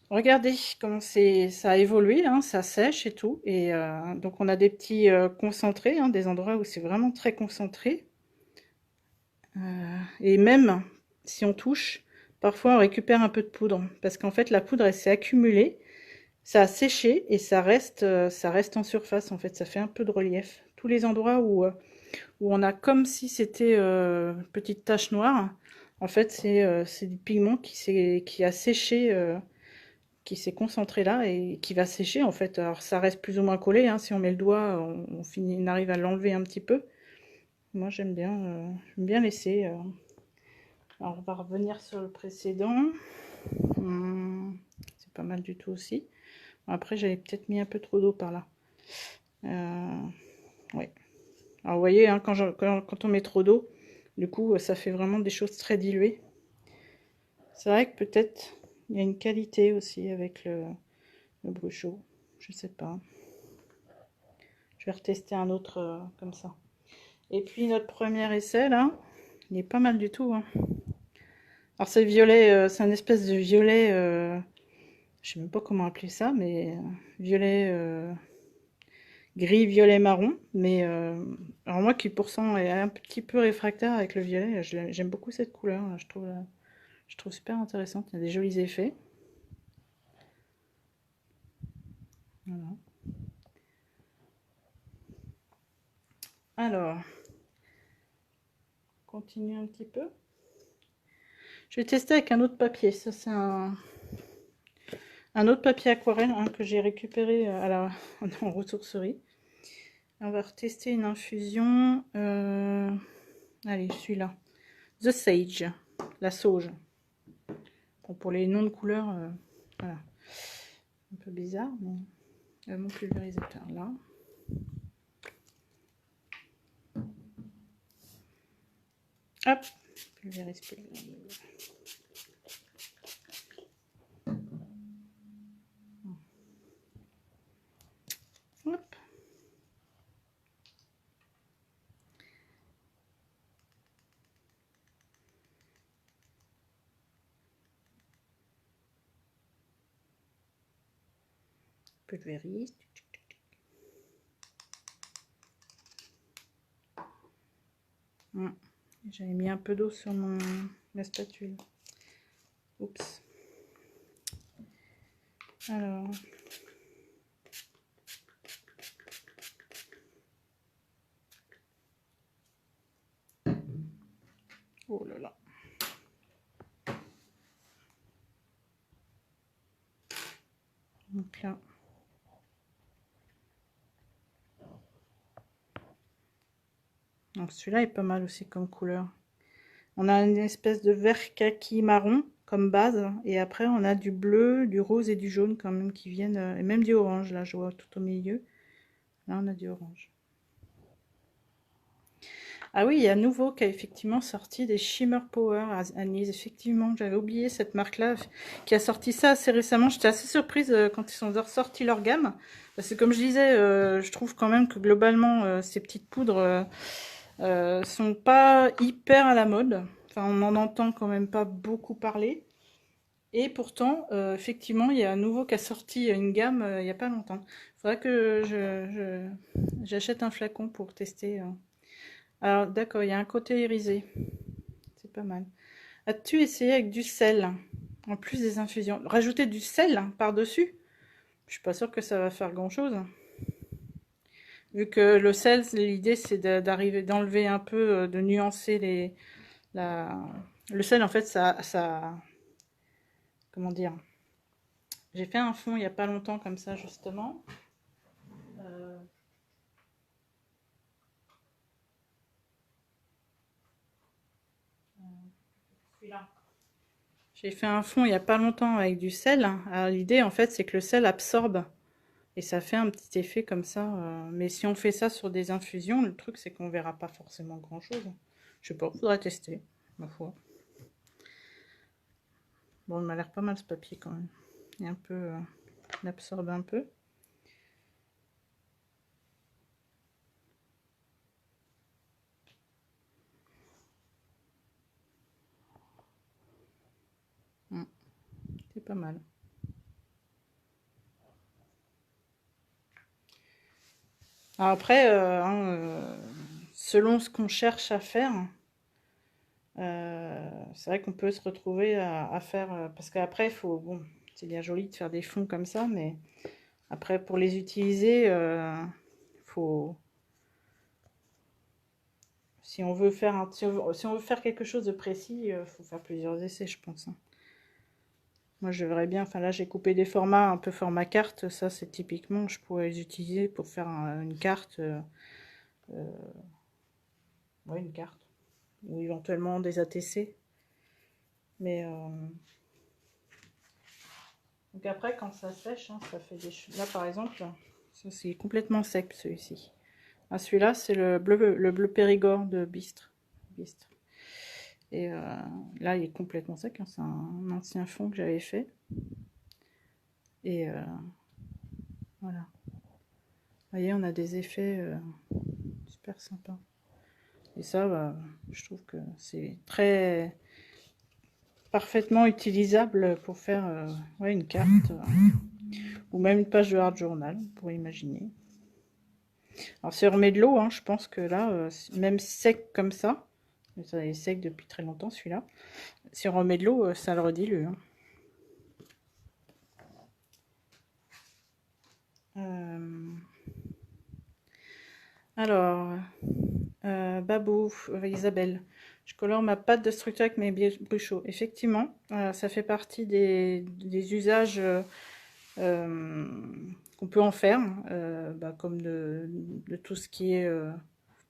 Regardez comment ça a évolué, hein, ça sèche et tout. Et donc on a des petits concentrés, hein, des endroits où c'est vraiment très concentré. Et même si on touche, parfois on récupère un peu de poudre. Parce qu'en fait la poudre elle s'est accumulée, ça a séché et ça reste en surface. En fait, ça fait un peu de relief. Tous les endroits où on a comme si c'était petite tache noire. En fait, c'est du pigment qui a séché, qui s'est concentré là et qui va sécher en fait. Alors ça reste plus ou moins collé, hein. Si on met le doigt, on arrive à l'enlever un petit peu. Moi j'aime bien laisser. Alors on va revenir sur le précédent. C'est pas mal du tout aussi. Après j'avais peut-être mis un peu trop d'eau par là. Ouais. Alors vous voyez, hein, quand on met trop d'eau, du coup, ça fait vraiment des choses très diluées. C'est vrai que peut-être il y a une qualité aussi avec le Bruchot. Je sais pas. Je vais retester un autre comme ça. Et puis notre premier essai là, il est pas mal du tout. Hein. Alors c'est violet, c'est un espèce de violet, je sais même pas comment appeler ça, mais violet gris, violet, marron. Mais alors moi qui pourtant est un petit peu réfractaire avec le violet, j'aime beaucoup cette couleur. Là, je trouve super intéressante. Il y a des jolis effets. Voilà. Alors, on continue un petit peu. Je vais tester avec un autre papier. Ça, c'est un autre papier aquarelle hein, que j'ai récupéré en ressourcerie. On va retester une infusion. Allez, celui-là. The Sage, la sauge. Bon, pour les noms de couleurs, voilà. Un peu bizarre, mais mon pulvérisateur là. Hop, pulvérise. Hop. Pulvérise. J'avais mis un peu d'eau sur ma spatule. Oups. Alors. Oh là là. Donc là. Donc celui-là est pas mal aussi comme couleur. On a une espèce de vert kaki marron comme base. Et après on a du bleu, du rose et du jaune quand même qui viennent. Et même du orange là, je vois tout au milieu. Là on a du orange. Ah oui, il y a à nouveau qui a effectivement sorti des Shimmer Power Anis. Effectivement, j'avais oublié cette marque-là qui a sorti ça assez récemment. J'étais assez surprise quand ils ont ressorti leur gamme. Parce que comme je disais, je trouve quand même que globalement, ces petites poudres sont pas hyper à la mode. Enfin, on n'en entend quand même pas beaucoup parler. Et pourtant, effectivement, il y a à nouveau qui a sorti une gamme il n'y a pas longtemps. Il faudrait que j'achète un flacon pour tester. Alors, d'accord, il y a un côté irisé. C'est pas mal. As-tu essayé avec du sel, en plus des infusions? Rajouter du sel par-dessus? Je suis pas sûre que ça va faire grand-chose. Vu que le sel, l'idée, c'est d'arriver, d'enlever un peu, de nuancer le sel, en fait, comment dire? J'ai fait un fond il y a pas longtemps comme ça, justement. Euh, Celui-là. J'ai fait un fond il n'y a pas longtemps avec du sel. Alors, l'idée, en fait, c'est que le sel absorbe et ça fait un petit effet comme ça. Mais si on fait ça sur des infusions, le truc, c'est qu'on verra pas forcément grand-chose. Je sais pas, faudrait tester, ma foi. Bon, il m'a l'air pas mal ce papier quand même. Il est un peu... il absorbe un peu. C'est pas mal. Alors après, selon ce qu'on cherche à faire, c'est vrai qu'on peut se retrouver à faire... parce qu'après, il faut... Bon, c'est bien joli de faire des fonds comme ça, mais après, pour les utiliser, faut... Si on veut faire si on veut faire quelque chose de précis, il faut faire plusieurs essais, je pense, hein. Moi, je verrais bien... Enfin, là, j'ai coupé des formats, un peu format carte. Ça, c'est typiquement, je pourrais les utiliser pour faire une carte... ouais, une carte. Ou éventuellement des ATC. Mais donc après, quand ça sèche, hein, ça fait des... Là, par exemple, ça c'est complètement sec, celui-ci. Ah, celui-là, c'est le bleu Périgord de Bistre. Et là, il est complètement sec, hein, c'est un ancien fond que j'avais fait. Et voilà. Vous voyez, on a des effets super sympas. Et ça, bah, je trouve que c'est très parfaitement utilisable pour faire ouais, une carte ou même une page de hard journal, pour imaginer. Alors si on remet de l'eau, hein, je pense que là, même sec comme ça est sec depuis très longtemps celui-là, si on remet de l'eau, ça le redilue, hein. Alors, Babou, Isabelle, je colore ma pâte de structure avec mes bruchots. Effectivement, ça fait partie des usages qu'on peut en faire, bah, comme de tout ce qui est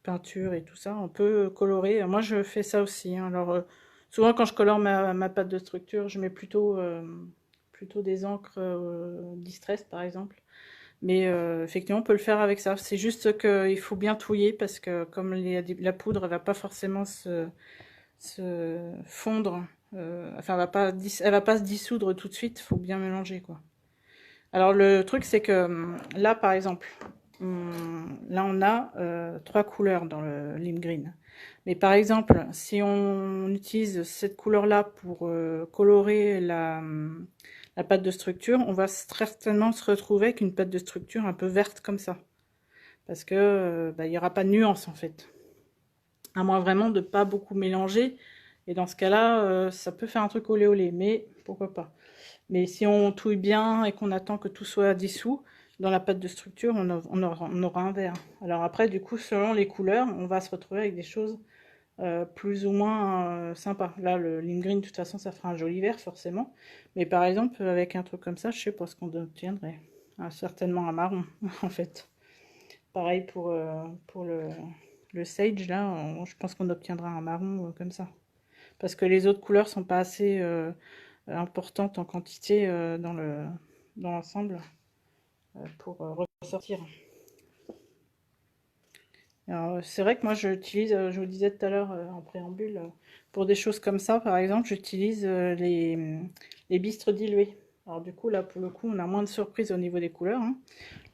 peinture et tout ça. On peut colorer. Moi, je fais ça aussi, hein. Alors, souvent, quand je colore ma pâte de structure, je mets plutôt des encres Distress, par exemple. Mais effectivement, on peut le faire avec ça. C'est juste qu'il faut bien touiller parce que comme la poudre, elle va pas forcément se fondre, enfin, elle va pas se dissoudre tout de suite. Il faut bien mélanger, quoi. Alors le truc, c'est que là, par exemple, là on a 3 couleurs dans le lime green. Mais par exemple, si on utilise cette couleur-là pour colorer la pâte de structure, on va certainement se retrouver avec une pâte de structure un peu verte comme ça. Parce que bah, il n'y aura pas de nuance en fait. À moins vraiment de pas beaucoup mélanger. Et dans ce cas-là, ça peut faire un truc olé olé, mais pourquoi pas. Mais si on touille bien et qu'on attend que tout soit dissous, dans la pâte de structure, on aura un vert. Alors après, du coup, selon les couleurs, on va se retrouver avec des choses plus ou moins sympas. Là, le lime green, de toute façon, ça fera un joli vert, forcément. Mais par exemple, avec un truc comme ça, je sais pas ce qu'on obtiendrait. Ah, certainement un marron, en fait. Pareil pour le sage, là, je pense qu'on obtiendra un marron comme ça. Parce que les autres couleurs sont pas assez importantes en quantité dans l'ensemble pour ressortir. Alors, c'est vrai que moi j'utilise, je vous disais tout à l'heure en préambule, pour des choses comme ça, par exemple, j'utilise les bistres dilués. Alors du coup, là, pour le coup, on a moins de surprises au niveau des couleurs, hein.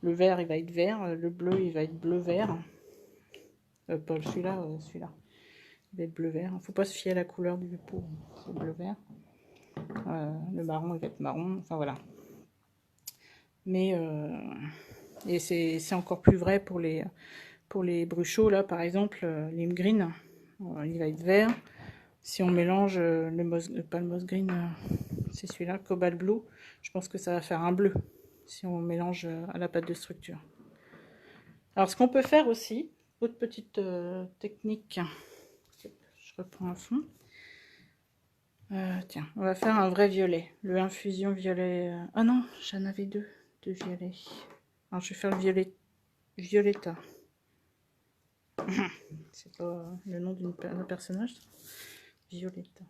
Le vert, il va être vert, le bleu, il va être bleu-vert. Pas celui-là, celui-là. Il va être bleu-vert. Il ne faut pas se fier à la couleur du pot, c'est bleu-vert. Le marron, il va être marron, enfin voilà. Mais, et c'est encore plus vrai pour les bruchots, là, par exemple, lime green, il va être vert. Si on mélange le moss, pas le moss green, c'est celui-là, cobalt blue, je pense que ça va faire un bleu, si on mélange à la pâte de structure. Alors, ce qu'on peut faire aussi, autre petite technique, je reprends un fond. Tiens, on va faire un vrai violet, le infusion violet. Ah non, j'en avais deux de violet. Alors, je vais faire le violet, violetta. C'est pas le nom d'un personnage. Violetta.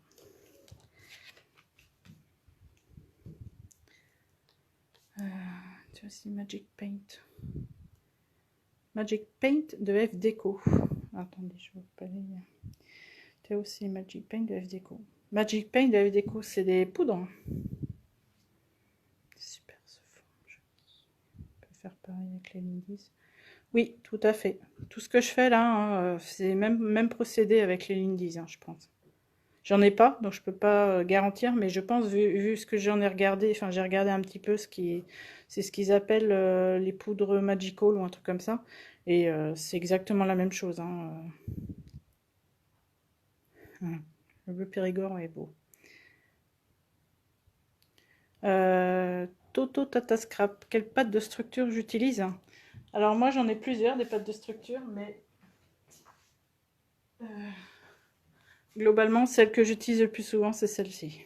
Tu vois, c'est Magic Paint. Magic Paint de F Deco. Attendez, je vois pas les liens. Tu as aussi Magic Paint de F Deco. Magic Paint de F Deco, c'est des poudres. Super ce fond. On peut faire pareil avec les Lindies. Oui, tout à fait. Tout ce que je fais là, hein, c'est même procédé avec les Lindies, hein, je pense. J'en ai pas, donc je peux pas garantir, mais je pense, vu ce que j'en ai regardé, enfin j'ai regardé un petit peu c'est ce qu'ils appellent les poudres magical ou un truc comme ça, et c'est exactement la même chose, hein. Le bleu Périgord est beau. Toto Tata Scrap, quelle pâte de structure j'utilise? Alors moi j'en ai plusieurs des pâtes de structure, mais globalement celle que j'utilise le plus souvent c'est celle-ci.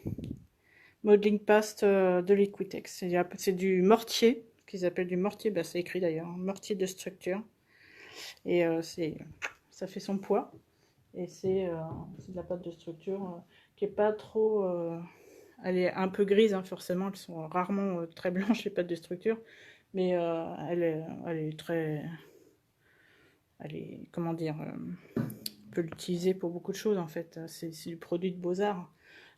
Modeling Paste de Liquitex. C'est du mortier, qu'ils appellent du mortier, bah, c'est écrit d'ailleurs, hein, mortier de structure. Et ça fait son poids. Et c'est de la pâte de structure qui est pas trop. Elle est un peu grise, hein, forcément, elles sont rarement très blanches les pâtes de structure. Mais elle est très. Elle est. Comment dire, on peut l'utiliser pour beaucoup de choses en fait. C'est du produit de Beaux-Arts.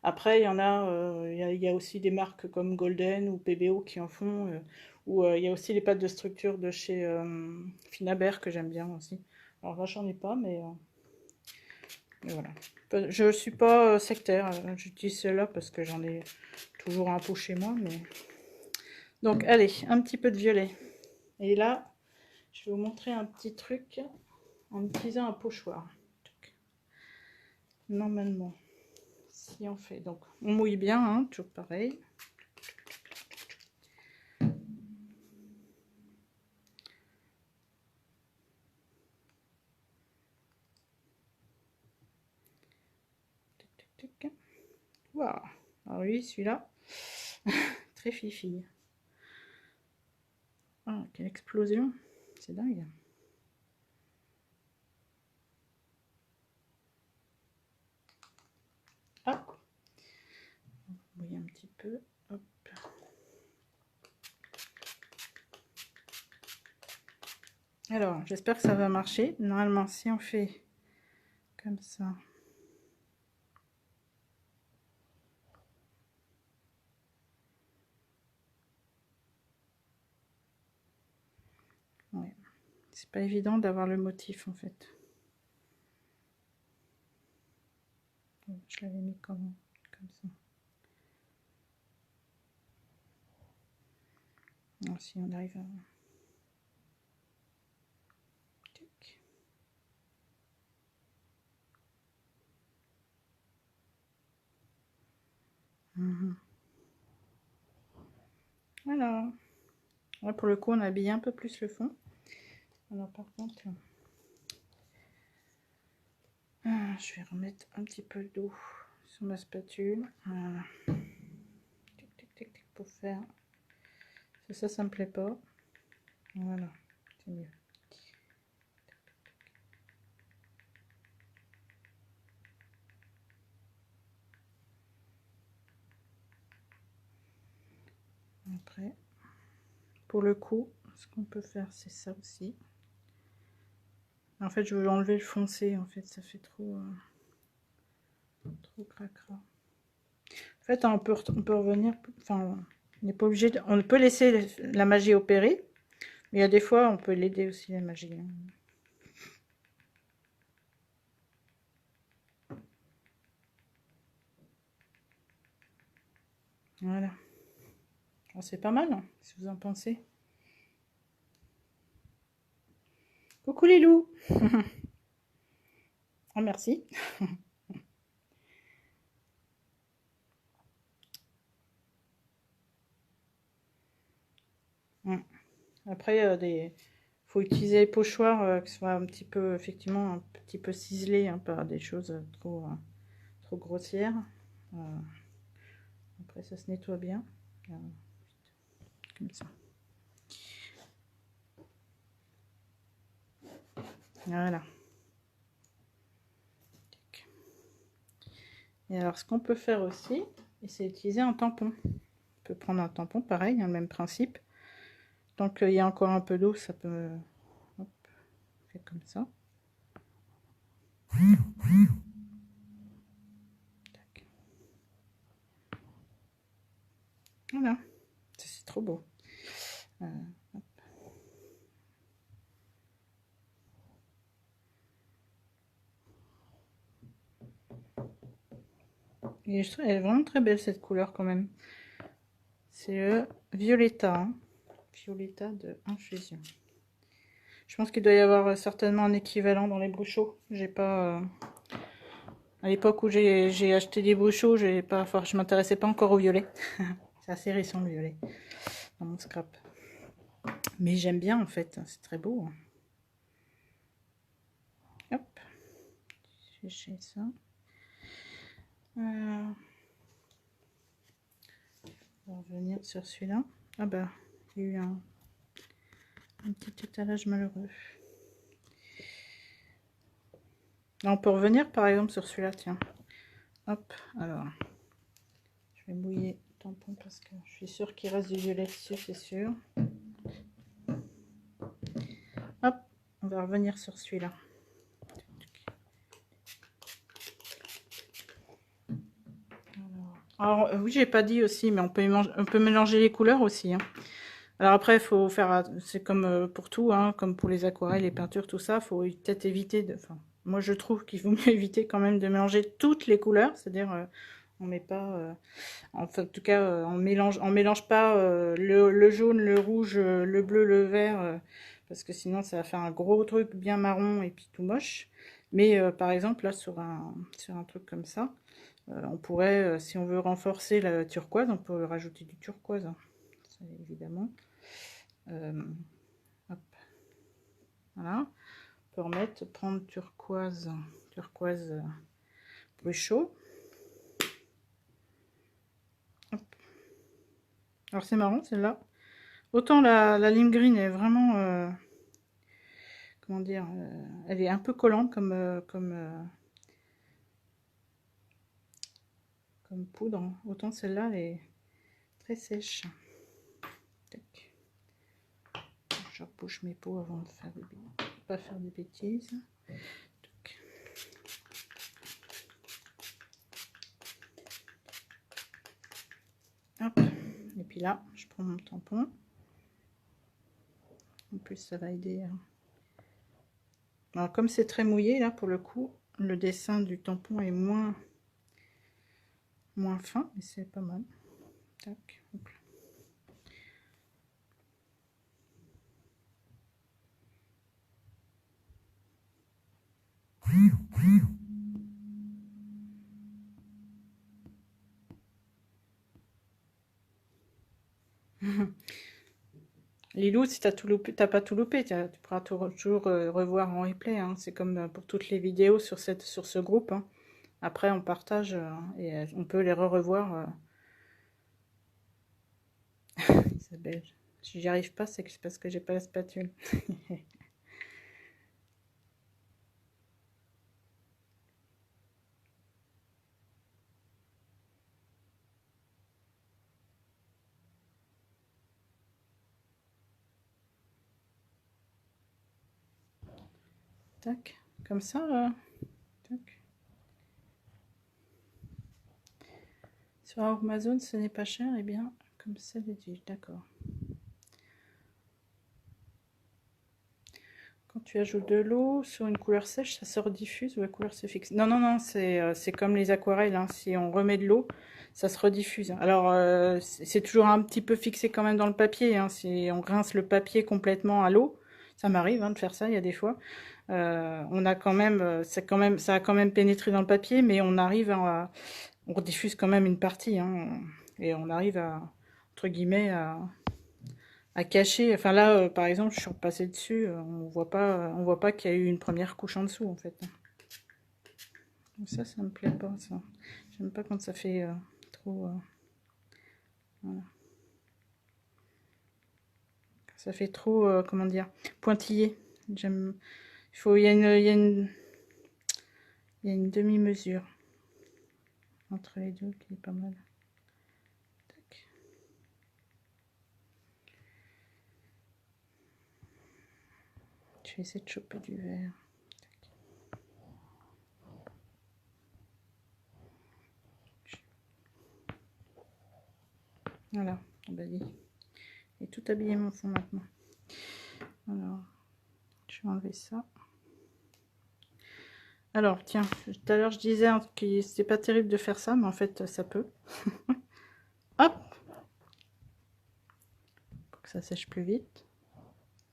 Après, il y a aussi des marques comme Golden ou PBO qui en font. Ou il y a aussi les pâtes de structure de chez Finabert que j'aime bien aussi. Alors là, j'en ai pas, mais voilà. Je suis pas sectaire. J'utilise celle-là parce que j'en ai toujours un pot chez moi. Mais... Donc, allez, un petit peu de violet. Et là, je vais vous montrer un petit truc en utilisant un pochoir. Normalement. Si on fait, donc on mouille bien, hein, toujours pareil. Waouh. Alors oui, celui-là, très fifi. Ah, quelle explosion, c'est dingue. Ah, mouiller un petit peu. Hop. Alors, j'espère que ça va marcher. Normalement, si on fait comme ça. Ouais. C'est pas évident d'avoir le motif en fait. Je l'avais mis comme ça. Alors, si on arrive à... Mhm. Voilà. Là, pour le coup, on habille un peu plus le fond. Alors, par contre, je vais remettre un petit peu d'eau sur ma spatule. Voilà. Tic, tic, tic, tic, pour faire. Ça me plaît pas. Voilà, c'est mieux. Après, pour le coup, ce qu'on peut faire, c'est ça aussi. En fait, je veux enlever le foncé. En fait, ça fait trop cracra. En fait, on peut revenir. Enfin, on n'est pas obligé. On peut laisser la magie opérer. Mais il y a des fois, on peut l'aider aussi, la magie. Voilà. C'est pas mal, hein, si vous en pensez. Coucou les loups. Oh, merci. Après, faut utiliser les pochoirs qui soient un petit peu, effectivement, un petit peu ciselés, hein, pas des choses trop grossières. Euh, Après, ça se nettoie bien. Comme ça. Voilà. Et alors, ce qu'on peut faire aussi, c'est utiliser un tampon. On peut prendre un tampon, pareil, le même principe. Tant qu'il y a encore un peu d'eau, ça peut... Hop, on fait comme ça. Tac. Voilà. C'est trop beau. Hop. Et je trouve elle est vraiment très belle cette couleur quand même. C'est le Violetta. Hein. Violetta de Infusion. Je pense qu'il doit y avoir certainement un équivalent dans les bruchots. J'ai pas... À l'époque où j'ai acheté des bruchots, je m'intéressais pas encore au violet. C'est assez récent le violet dans mon scrap. Mais j'aime bien en fait, c'est très beau. Hop, je vais ça. On va revenir sur celui-là. Ah bah, il y a eu un petit étalage malheureux. Là, on peut revenir par exemple sur celui-là, tiens. Hop, alors, je vais mouiller le tampon parce que je suis sûre qu'il reste du violet dessus, c'est sûr. Hop, on va revenir sur celui-là. Alors oui, j'ai pas dit aussi, mais on peut mélanger les couleurs aussi. Hein. Alors après, il faut faire, c'est comme pour tout, hein, comme pour les aquarelles, les peintures, tout ça, il faut peut-être éviter de... Enfin, moi je trouve qu'il vaut mieux éviter quand même de mélanger toutes les couleurs, c'est-à-dire on met pas... enfin, en tout cas, on mélange pas le jaune, le rouge, le bleu, le vert, parce que sinon ça va faire un gros truc bien marron et puis tout moche. Mais par exemple, là, sur un truc comme ça, on pourrait, si on veut renforcer la turquoise, on peut rajouter du turquoise, hein, évidemment. Hop, voilà. On peut prendre turquoise bruchot. Alors c'est marrant celle-là. Autant la lime green est vraiment, comment dire, elle est un peu collante comme poudre. Autant celle-là elle est très sèche. Tac. Je rebouche mes pots avant de pas faire des bêtises. Tac. Hop. Et puis là, je prends mon tampon. En plus, ça va aider. Alors, comme c'est très mouillé, là, pour le coup, le dessin du tampon est moins fin, mais c'est pas mal. Tac. Hop. Lilou, si t'as tout loupé, t'as pas tout loupé, tu pourras toujours revoir en replay, hein. C'est comme pour toutes les vidéos sur sur ce groupe, hein. Après, on partage et on peut les revoir. Isabelle, si j'y arrive pas, c'est parce que j'ai pas la spatule. Tac, comme ça, tac. Sur Amazon, ce n'est pas cher, et bien, comme ça, dit, d'accord. Quand tu ajoutes de l'eau sur une couleur sèche, ça se rediffuse ou la couleur se fixe? Non, non, non, c'est comme les aquarelles, hein. Si on remet de l'eau, ça se rediffuse. Alors, c'est toujours un petit peu fixé quand même dans le papier, hein. Si on rince le papier complètement à l'eau, ça m'arrive de faire ça, il y a des fois. On a quand même, ça a quand même pénétré dans le papier, mais on arrive on rediffuse quand même une partie, hein, et on arrive entre guillemets, à cacher. Enfin là, par exemple, je suis repassée dessus, on voit pas qu'il y a eu une première couche en dessous, en fait. Donc ça me plaît pas, ça. J'aime pas quand ça fait trop, voilà. Ça fait trop, comment dire, pointillé. J'aime, il y a il y a une demi-mesure entre les deux qui est pas mal. Tac. Je vais essayer de choper du vert. Voilà, on va dire. Et tout habillé mon fond maintenant. Alors, je vais enlever ça. Alors, tiens, tout à l'heure je disais que c'était pas terrible de faire ça, mais en fait ça peut. Hop, pour que ça sèche plus vite.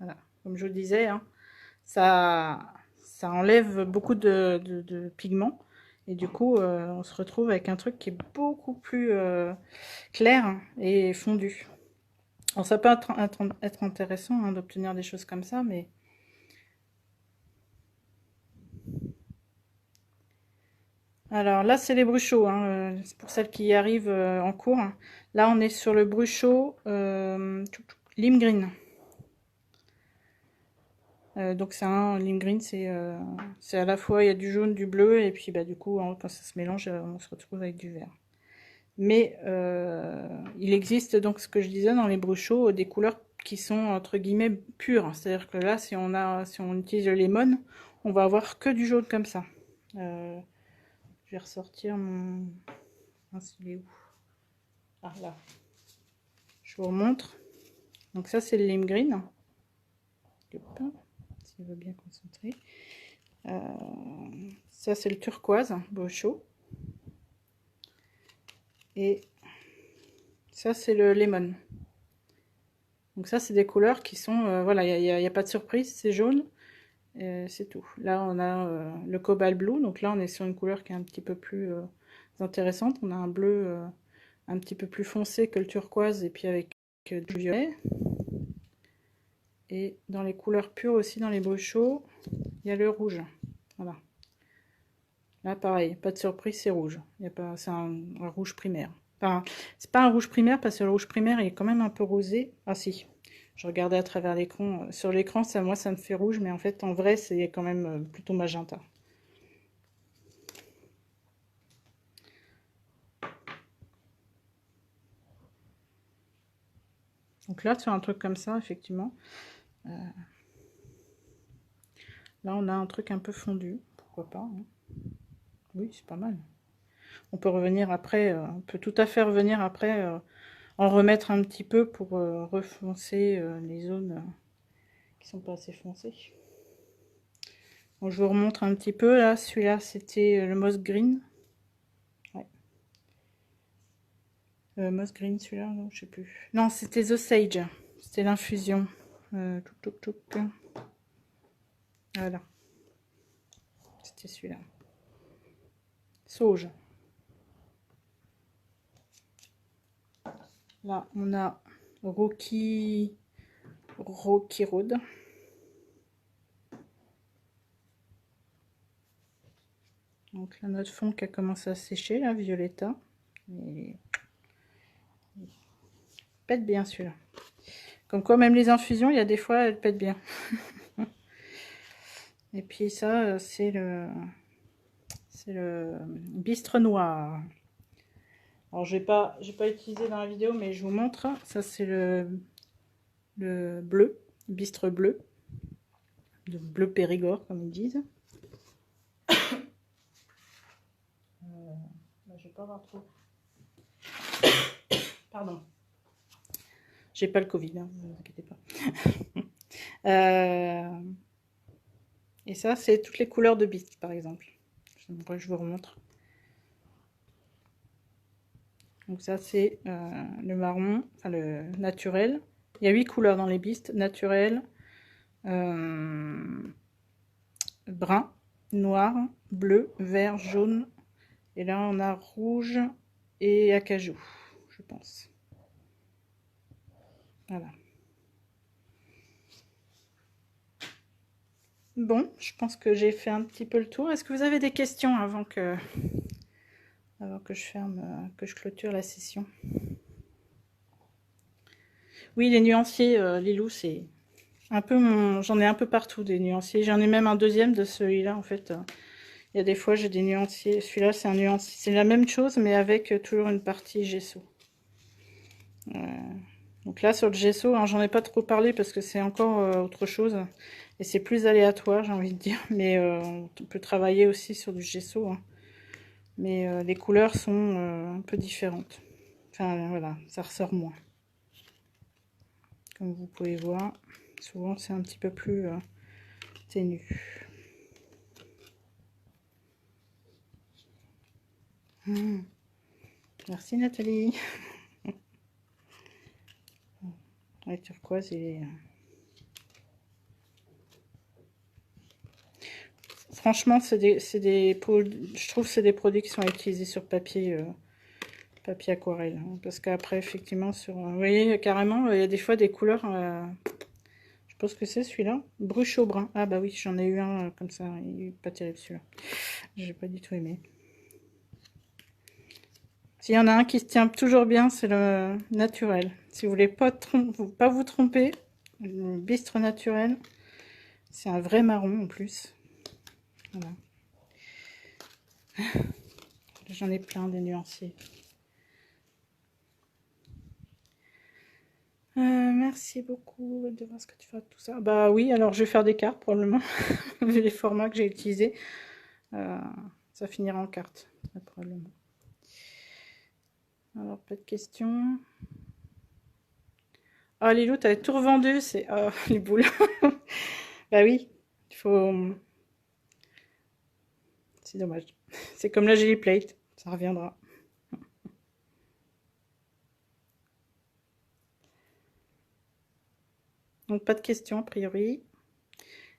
Voilà, comme je vous le disais, hein, ça enlève beaucoup de pigments. Et du coup, on se retrouve avec un truc qui est beaucoup plus clair et fondu. Alors ça peut être intéressant, hein, d'obtenir des choses comme ça, mais... Alors là, c'est les bruchos, hein, c'est pour celles qui y arrivent en cours. Là, on est sur le bruchot lime green. Donc c'est un lime green, c'est à la fois, il y a du jaune, du bleu, et puis bah, du coup, hein, quand ça se mélange, on se retrouve avec du vert. Mais il existe donc ce que je disais dans les bruchots, des couleurs qui sont entre guillemets pures. C'est-à-dire que là, si on utilise le lemon, on va avoir que du jaune comme ça. Je vais ressortir mon... Ah, il est où? Ah là. Je vous remontre. Donc ça, c'est le lime green. S'il veut bien concentrer. Ça, c'est le turquoise, beau chaud. Et ça, c'est le lemon. Donc ça, c'est des couleurs qui sont... voilà, il n'y a pas de surprise, c'est jaune. C'est tout. Là, on a le cobalt blue. Donc là, on est sur une couleur qui est un petit peu plus intéressante. On a un bleu un petit peu plus foncé que le turquoise et puis avec du violet. Et dans les couleurs pures aussi, dans les beaux chauds, il y a le rouge. Voilà. Là, pareil, pas de surprise, c'est rouge. C'est un rouge primaire. Enfin, c'est pas un rouge primaire parce que le rouge primaire il est quand même un peu rosé. Ah si, je regardais à travers l'écran. Sur l'écran, moi, ça me fait rouge, mais en fait, en vrai, c'est quand même plutôt magenta. Donc là, sur un truc comme ça, effectivement, là, on a un truc un peu fondu. Pourquoi pas, hein. Oui, c'est pas mal. On peut revenir après, on peut tout à fait revenir après, en remettre un petit peu pour refoncer les zones qui sont pas assez foncées. Bon, je vous remontre un petit peu, là, celui-là, c'était le moss green. Ouais. Moss green, celui-là, non, je sais plus. Non, c'était The Sage, c'était l'infusion. Voilà. C'était celui-là. Sauge. Là, on a Rocky Rocky Road. Donc là, notre fond qui a commencé à sécher, là, Violetta. Et... il pète bien celui-là. Comme quoi, même les infusions, il y a des fois, elles pètent bien. Et puis ça, c'est le bistre noir. Alors, j'ai pas utilisé dans la vidéo, mais je vous montre. Ça, c'est le bleu, bistre bleu. De bleu Périgord, comme ils disent. Je vais pas avoir trop. Pardon. J'ai pas le Covid, hein, ne vous inquiétez pas. Et ça, c'est toutes les couleurs de bistre, par exemple. Je vous remontre. Donc ça, c'est le marron, enfin le naturel. Il y a 8 couleurs dans les bistres. Naturel, brun, noir, bleu, vert, jaune. Et là, on a rouge et acajou, je pense. Voilà. Bon, je pense que j'ai fait un petit peu le tour. Est-ce que vous avez des questions avant que je ferme, que je clôture la session? Oui, les nuanciers, Lilou, c'est un peu j'en ai un peu partout des nuanciers. J'en ai même un deuxième de celui-là, en fait. Il y a des fois, j'ai des nuanciers. Celui-là, c'est un nuancier. C'est la même chose, mais avec toujours une partie gesso. Donc là, sur le gesso, hein, j'en ai pas trop parlé parce que c'est encore autre chose. Et c'est plus aléatoire, j'ai envie de dire. Mais on peut travailler aussi sur du gesso. Hein. Mais les couleurs sont un peu différentes. Enfin, voilà, ça ressort moins. Comme vous pouvez voir, souvent c'est un petit peu plus ténu. Merci Nathalie. Ouais, turquoise et... Franchement, je trouve que c'est des produits qui sont utilisés sur papier, papier aquarelle. Hein, parce qu'après, effectivement, vous voyez, carrément, il y a des fois des couleurs... je pense que c'est celui-là. Bruche au brun. Ah bah oui, j'en ai eu un comme ça. Il est pas terrible celui-là. J'ai pas du tout aimé. S'il y en a un qui se tient toujours bien, c'est le naturel. Si vous voulez pas vous tromper, le bistre naturel, c'est un vrai marron en plus. Voilà. J'en ai plein des nuanciers. Merci beaucoup de voir ce que tu fais tout ça. Bah oui, alors je vais faire des cartes probablement, vu les formats que j'ai utilisés. Ça finira en cartes, probablement. Alors, pas de questions. Ah, Lilou, t'avais tout revendu, c'est... Oh, les boules. Bah oui, il faut... C'est dommage. C'est comme la Jelly Plate, ça reviendra. Donc, pas de questions, a priori.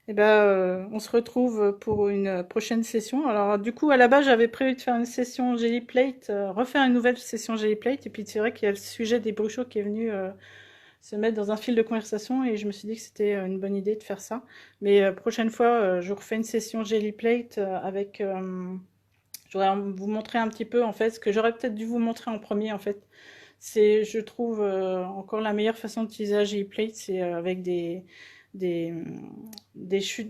Et ben, on se retrouve pour une prochaine session. Alors, du coup, à la base, j'avais prévu de faire une session Jelly Plate, refaire une nouvelle session Jelly Plate. Et puis, c'est vrai qu'il y a le sujet des bruchots qui est venu... se mettre dans un fil de conversation et je me suis dit que c'était une bonne idée de faire ça. Mais prochaine fois, je refais une session Jelly Plate avec... je voudrais vous montrer un petit peu en fait ce que j'aurais peut-être dû vous montrer en premier en fait. C'est, je trouve, encore la meilleure façon d'utiliser la Jelly Plate, c'est avec des, des chutes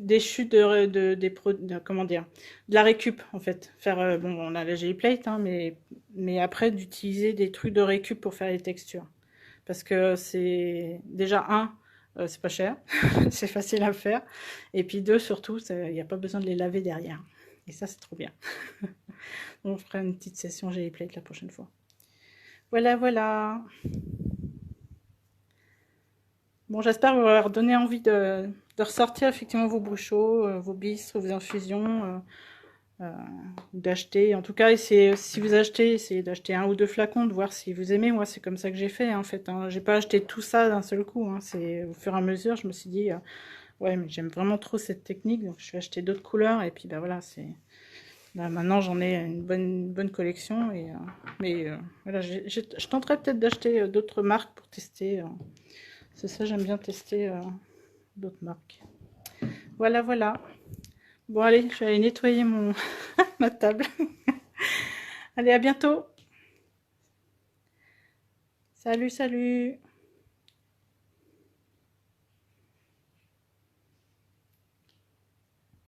comment dire, de la récup en fait. Faire, bon, on a la Jelly Plate, hein, mais après d'utiliser des trucs de récup pour faire les textures. Parce que c'est déjà c'est pas cher, c'est facile à faire. Et puis deux, surtout, il n'y a pas besoin de les laver derrière. Et ça, c'est trop bien. On fera une petite session Jelly Plate la prochaine fois. Voilà, voilà. Bon, j'espère vous avoir donné envie de ressortir effectivement vos bruchots, vos bistres, vos infusions, d'acheter. En tout cas, si vous achetez, essayez d'acheter 1 ou 2 flacons, de voir si vous aimez. Moi, c'est comme ça que j'ai fait, en fait. Hein. J'ai pas acheté tout ça d'un seul coup. Hein. C'est au fur et à mesure, je me suis dit, ouais, mais j'aime vraiment trop cette technique, donc je vais acheter d'autres couleurs. Et puis, bah voilà, là, maintenant, j'en ai une bonne collection. Mais voilà, je tenterai peut-être d'acheter d'autres marques pour tester. C'est ça, j'aime bien tester d'autres marques. Voilà, voilà. Bon, allez, je vais aller nettoyer mon ma table. Allez, à bientôt. Salut, salut.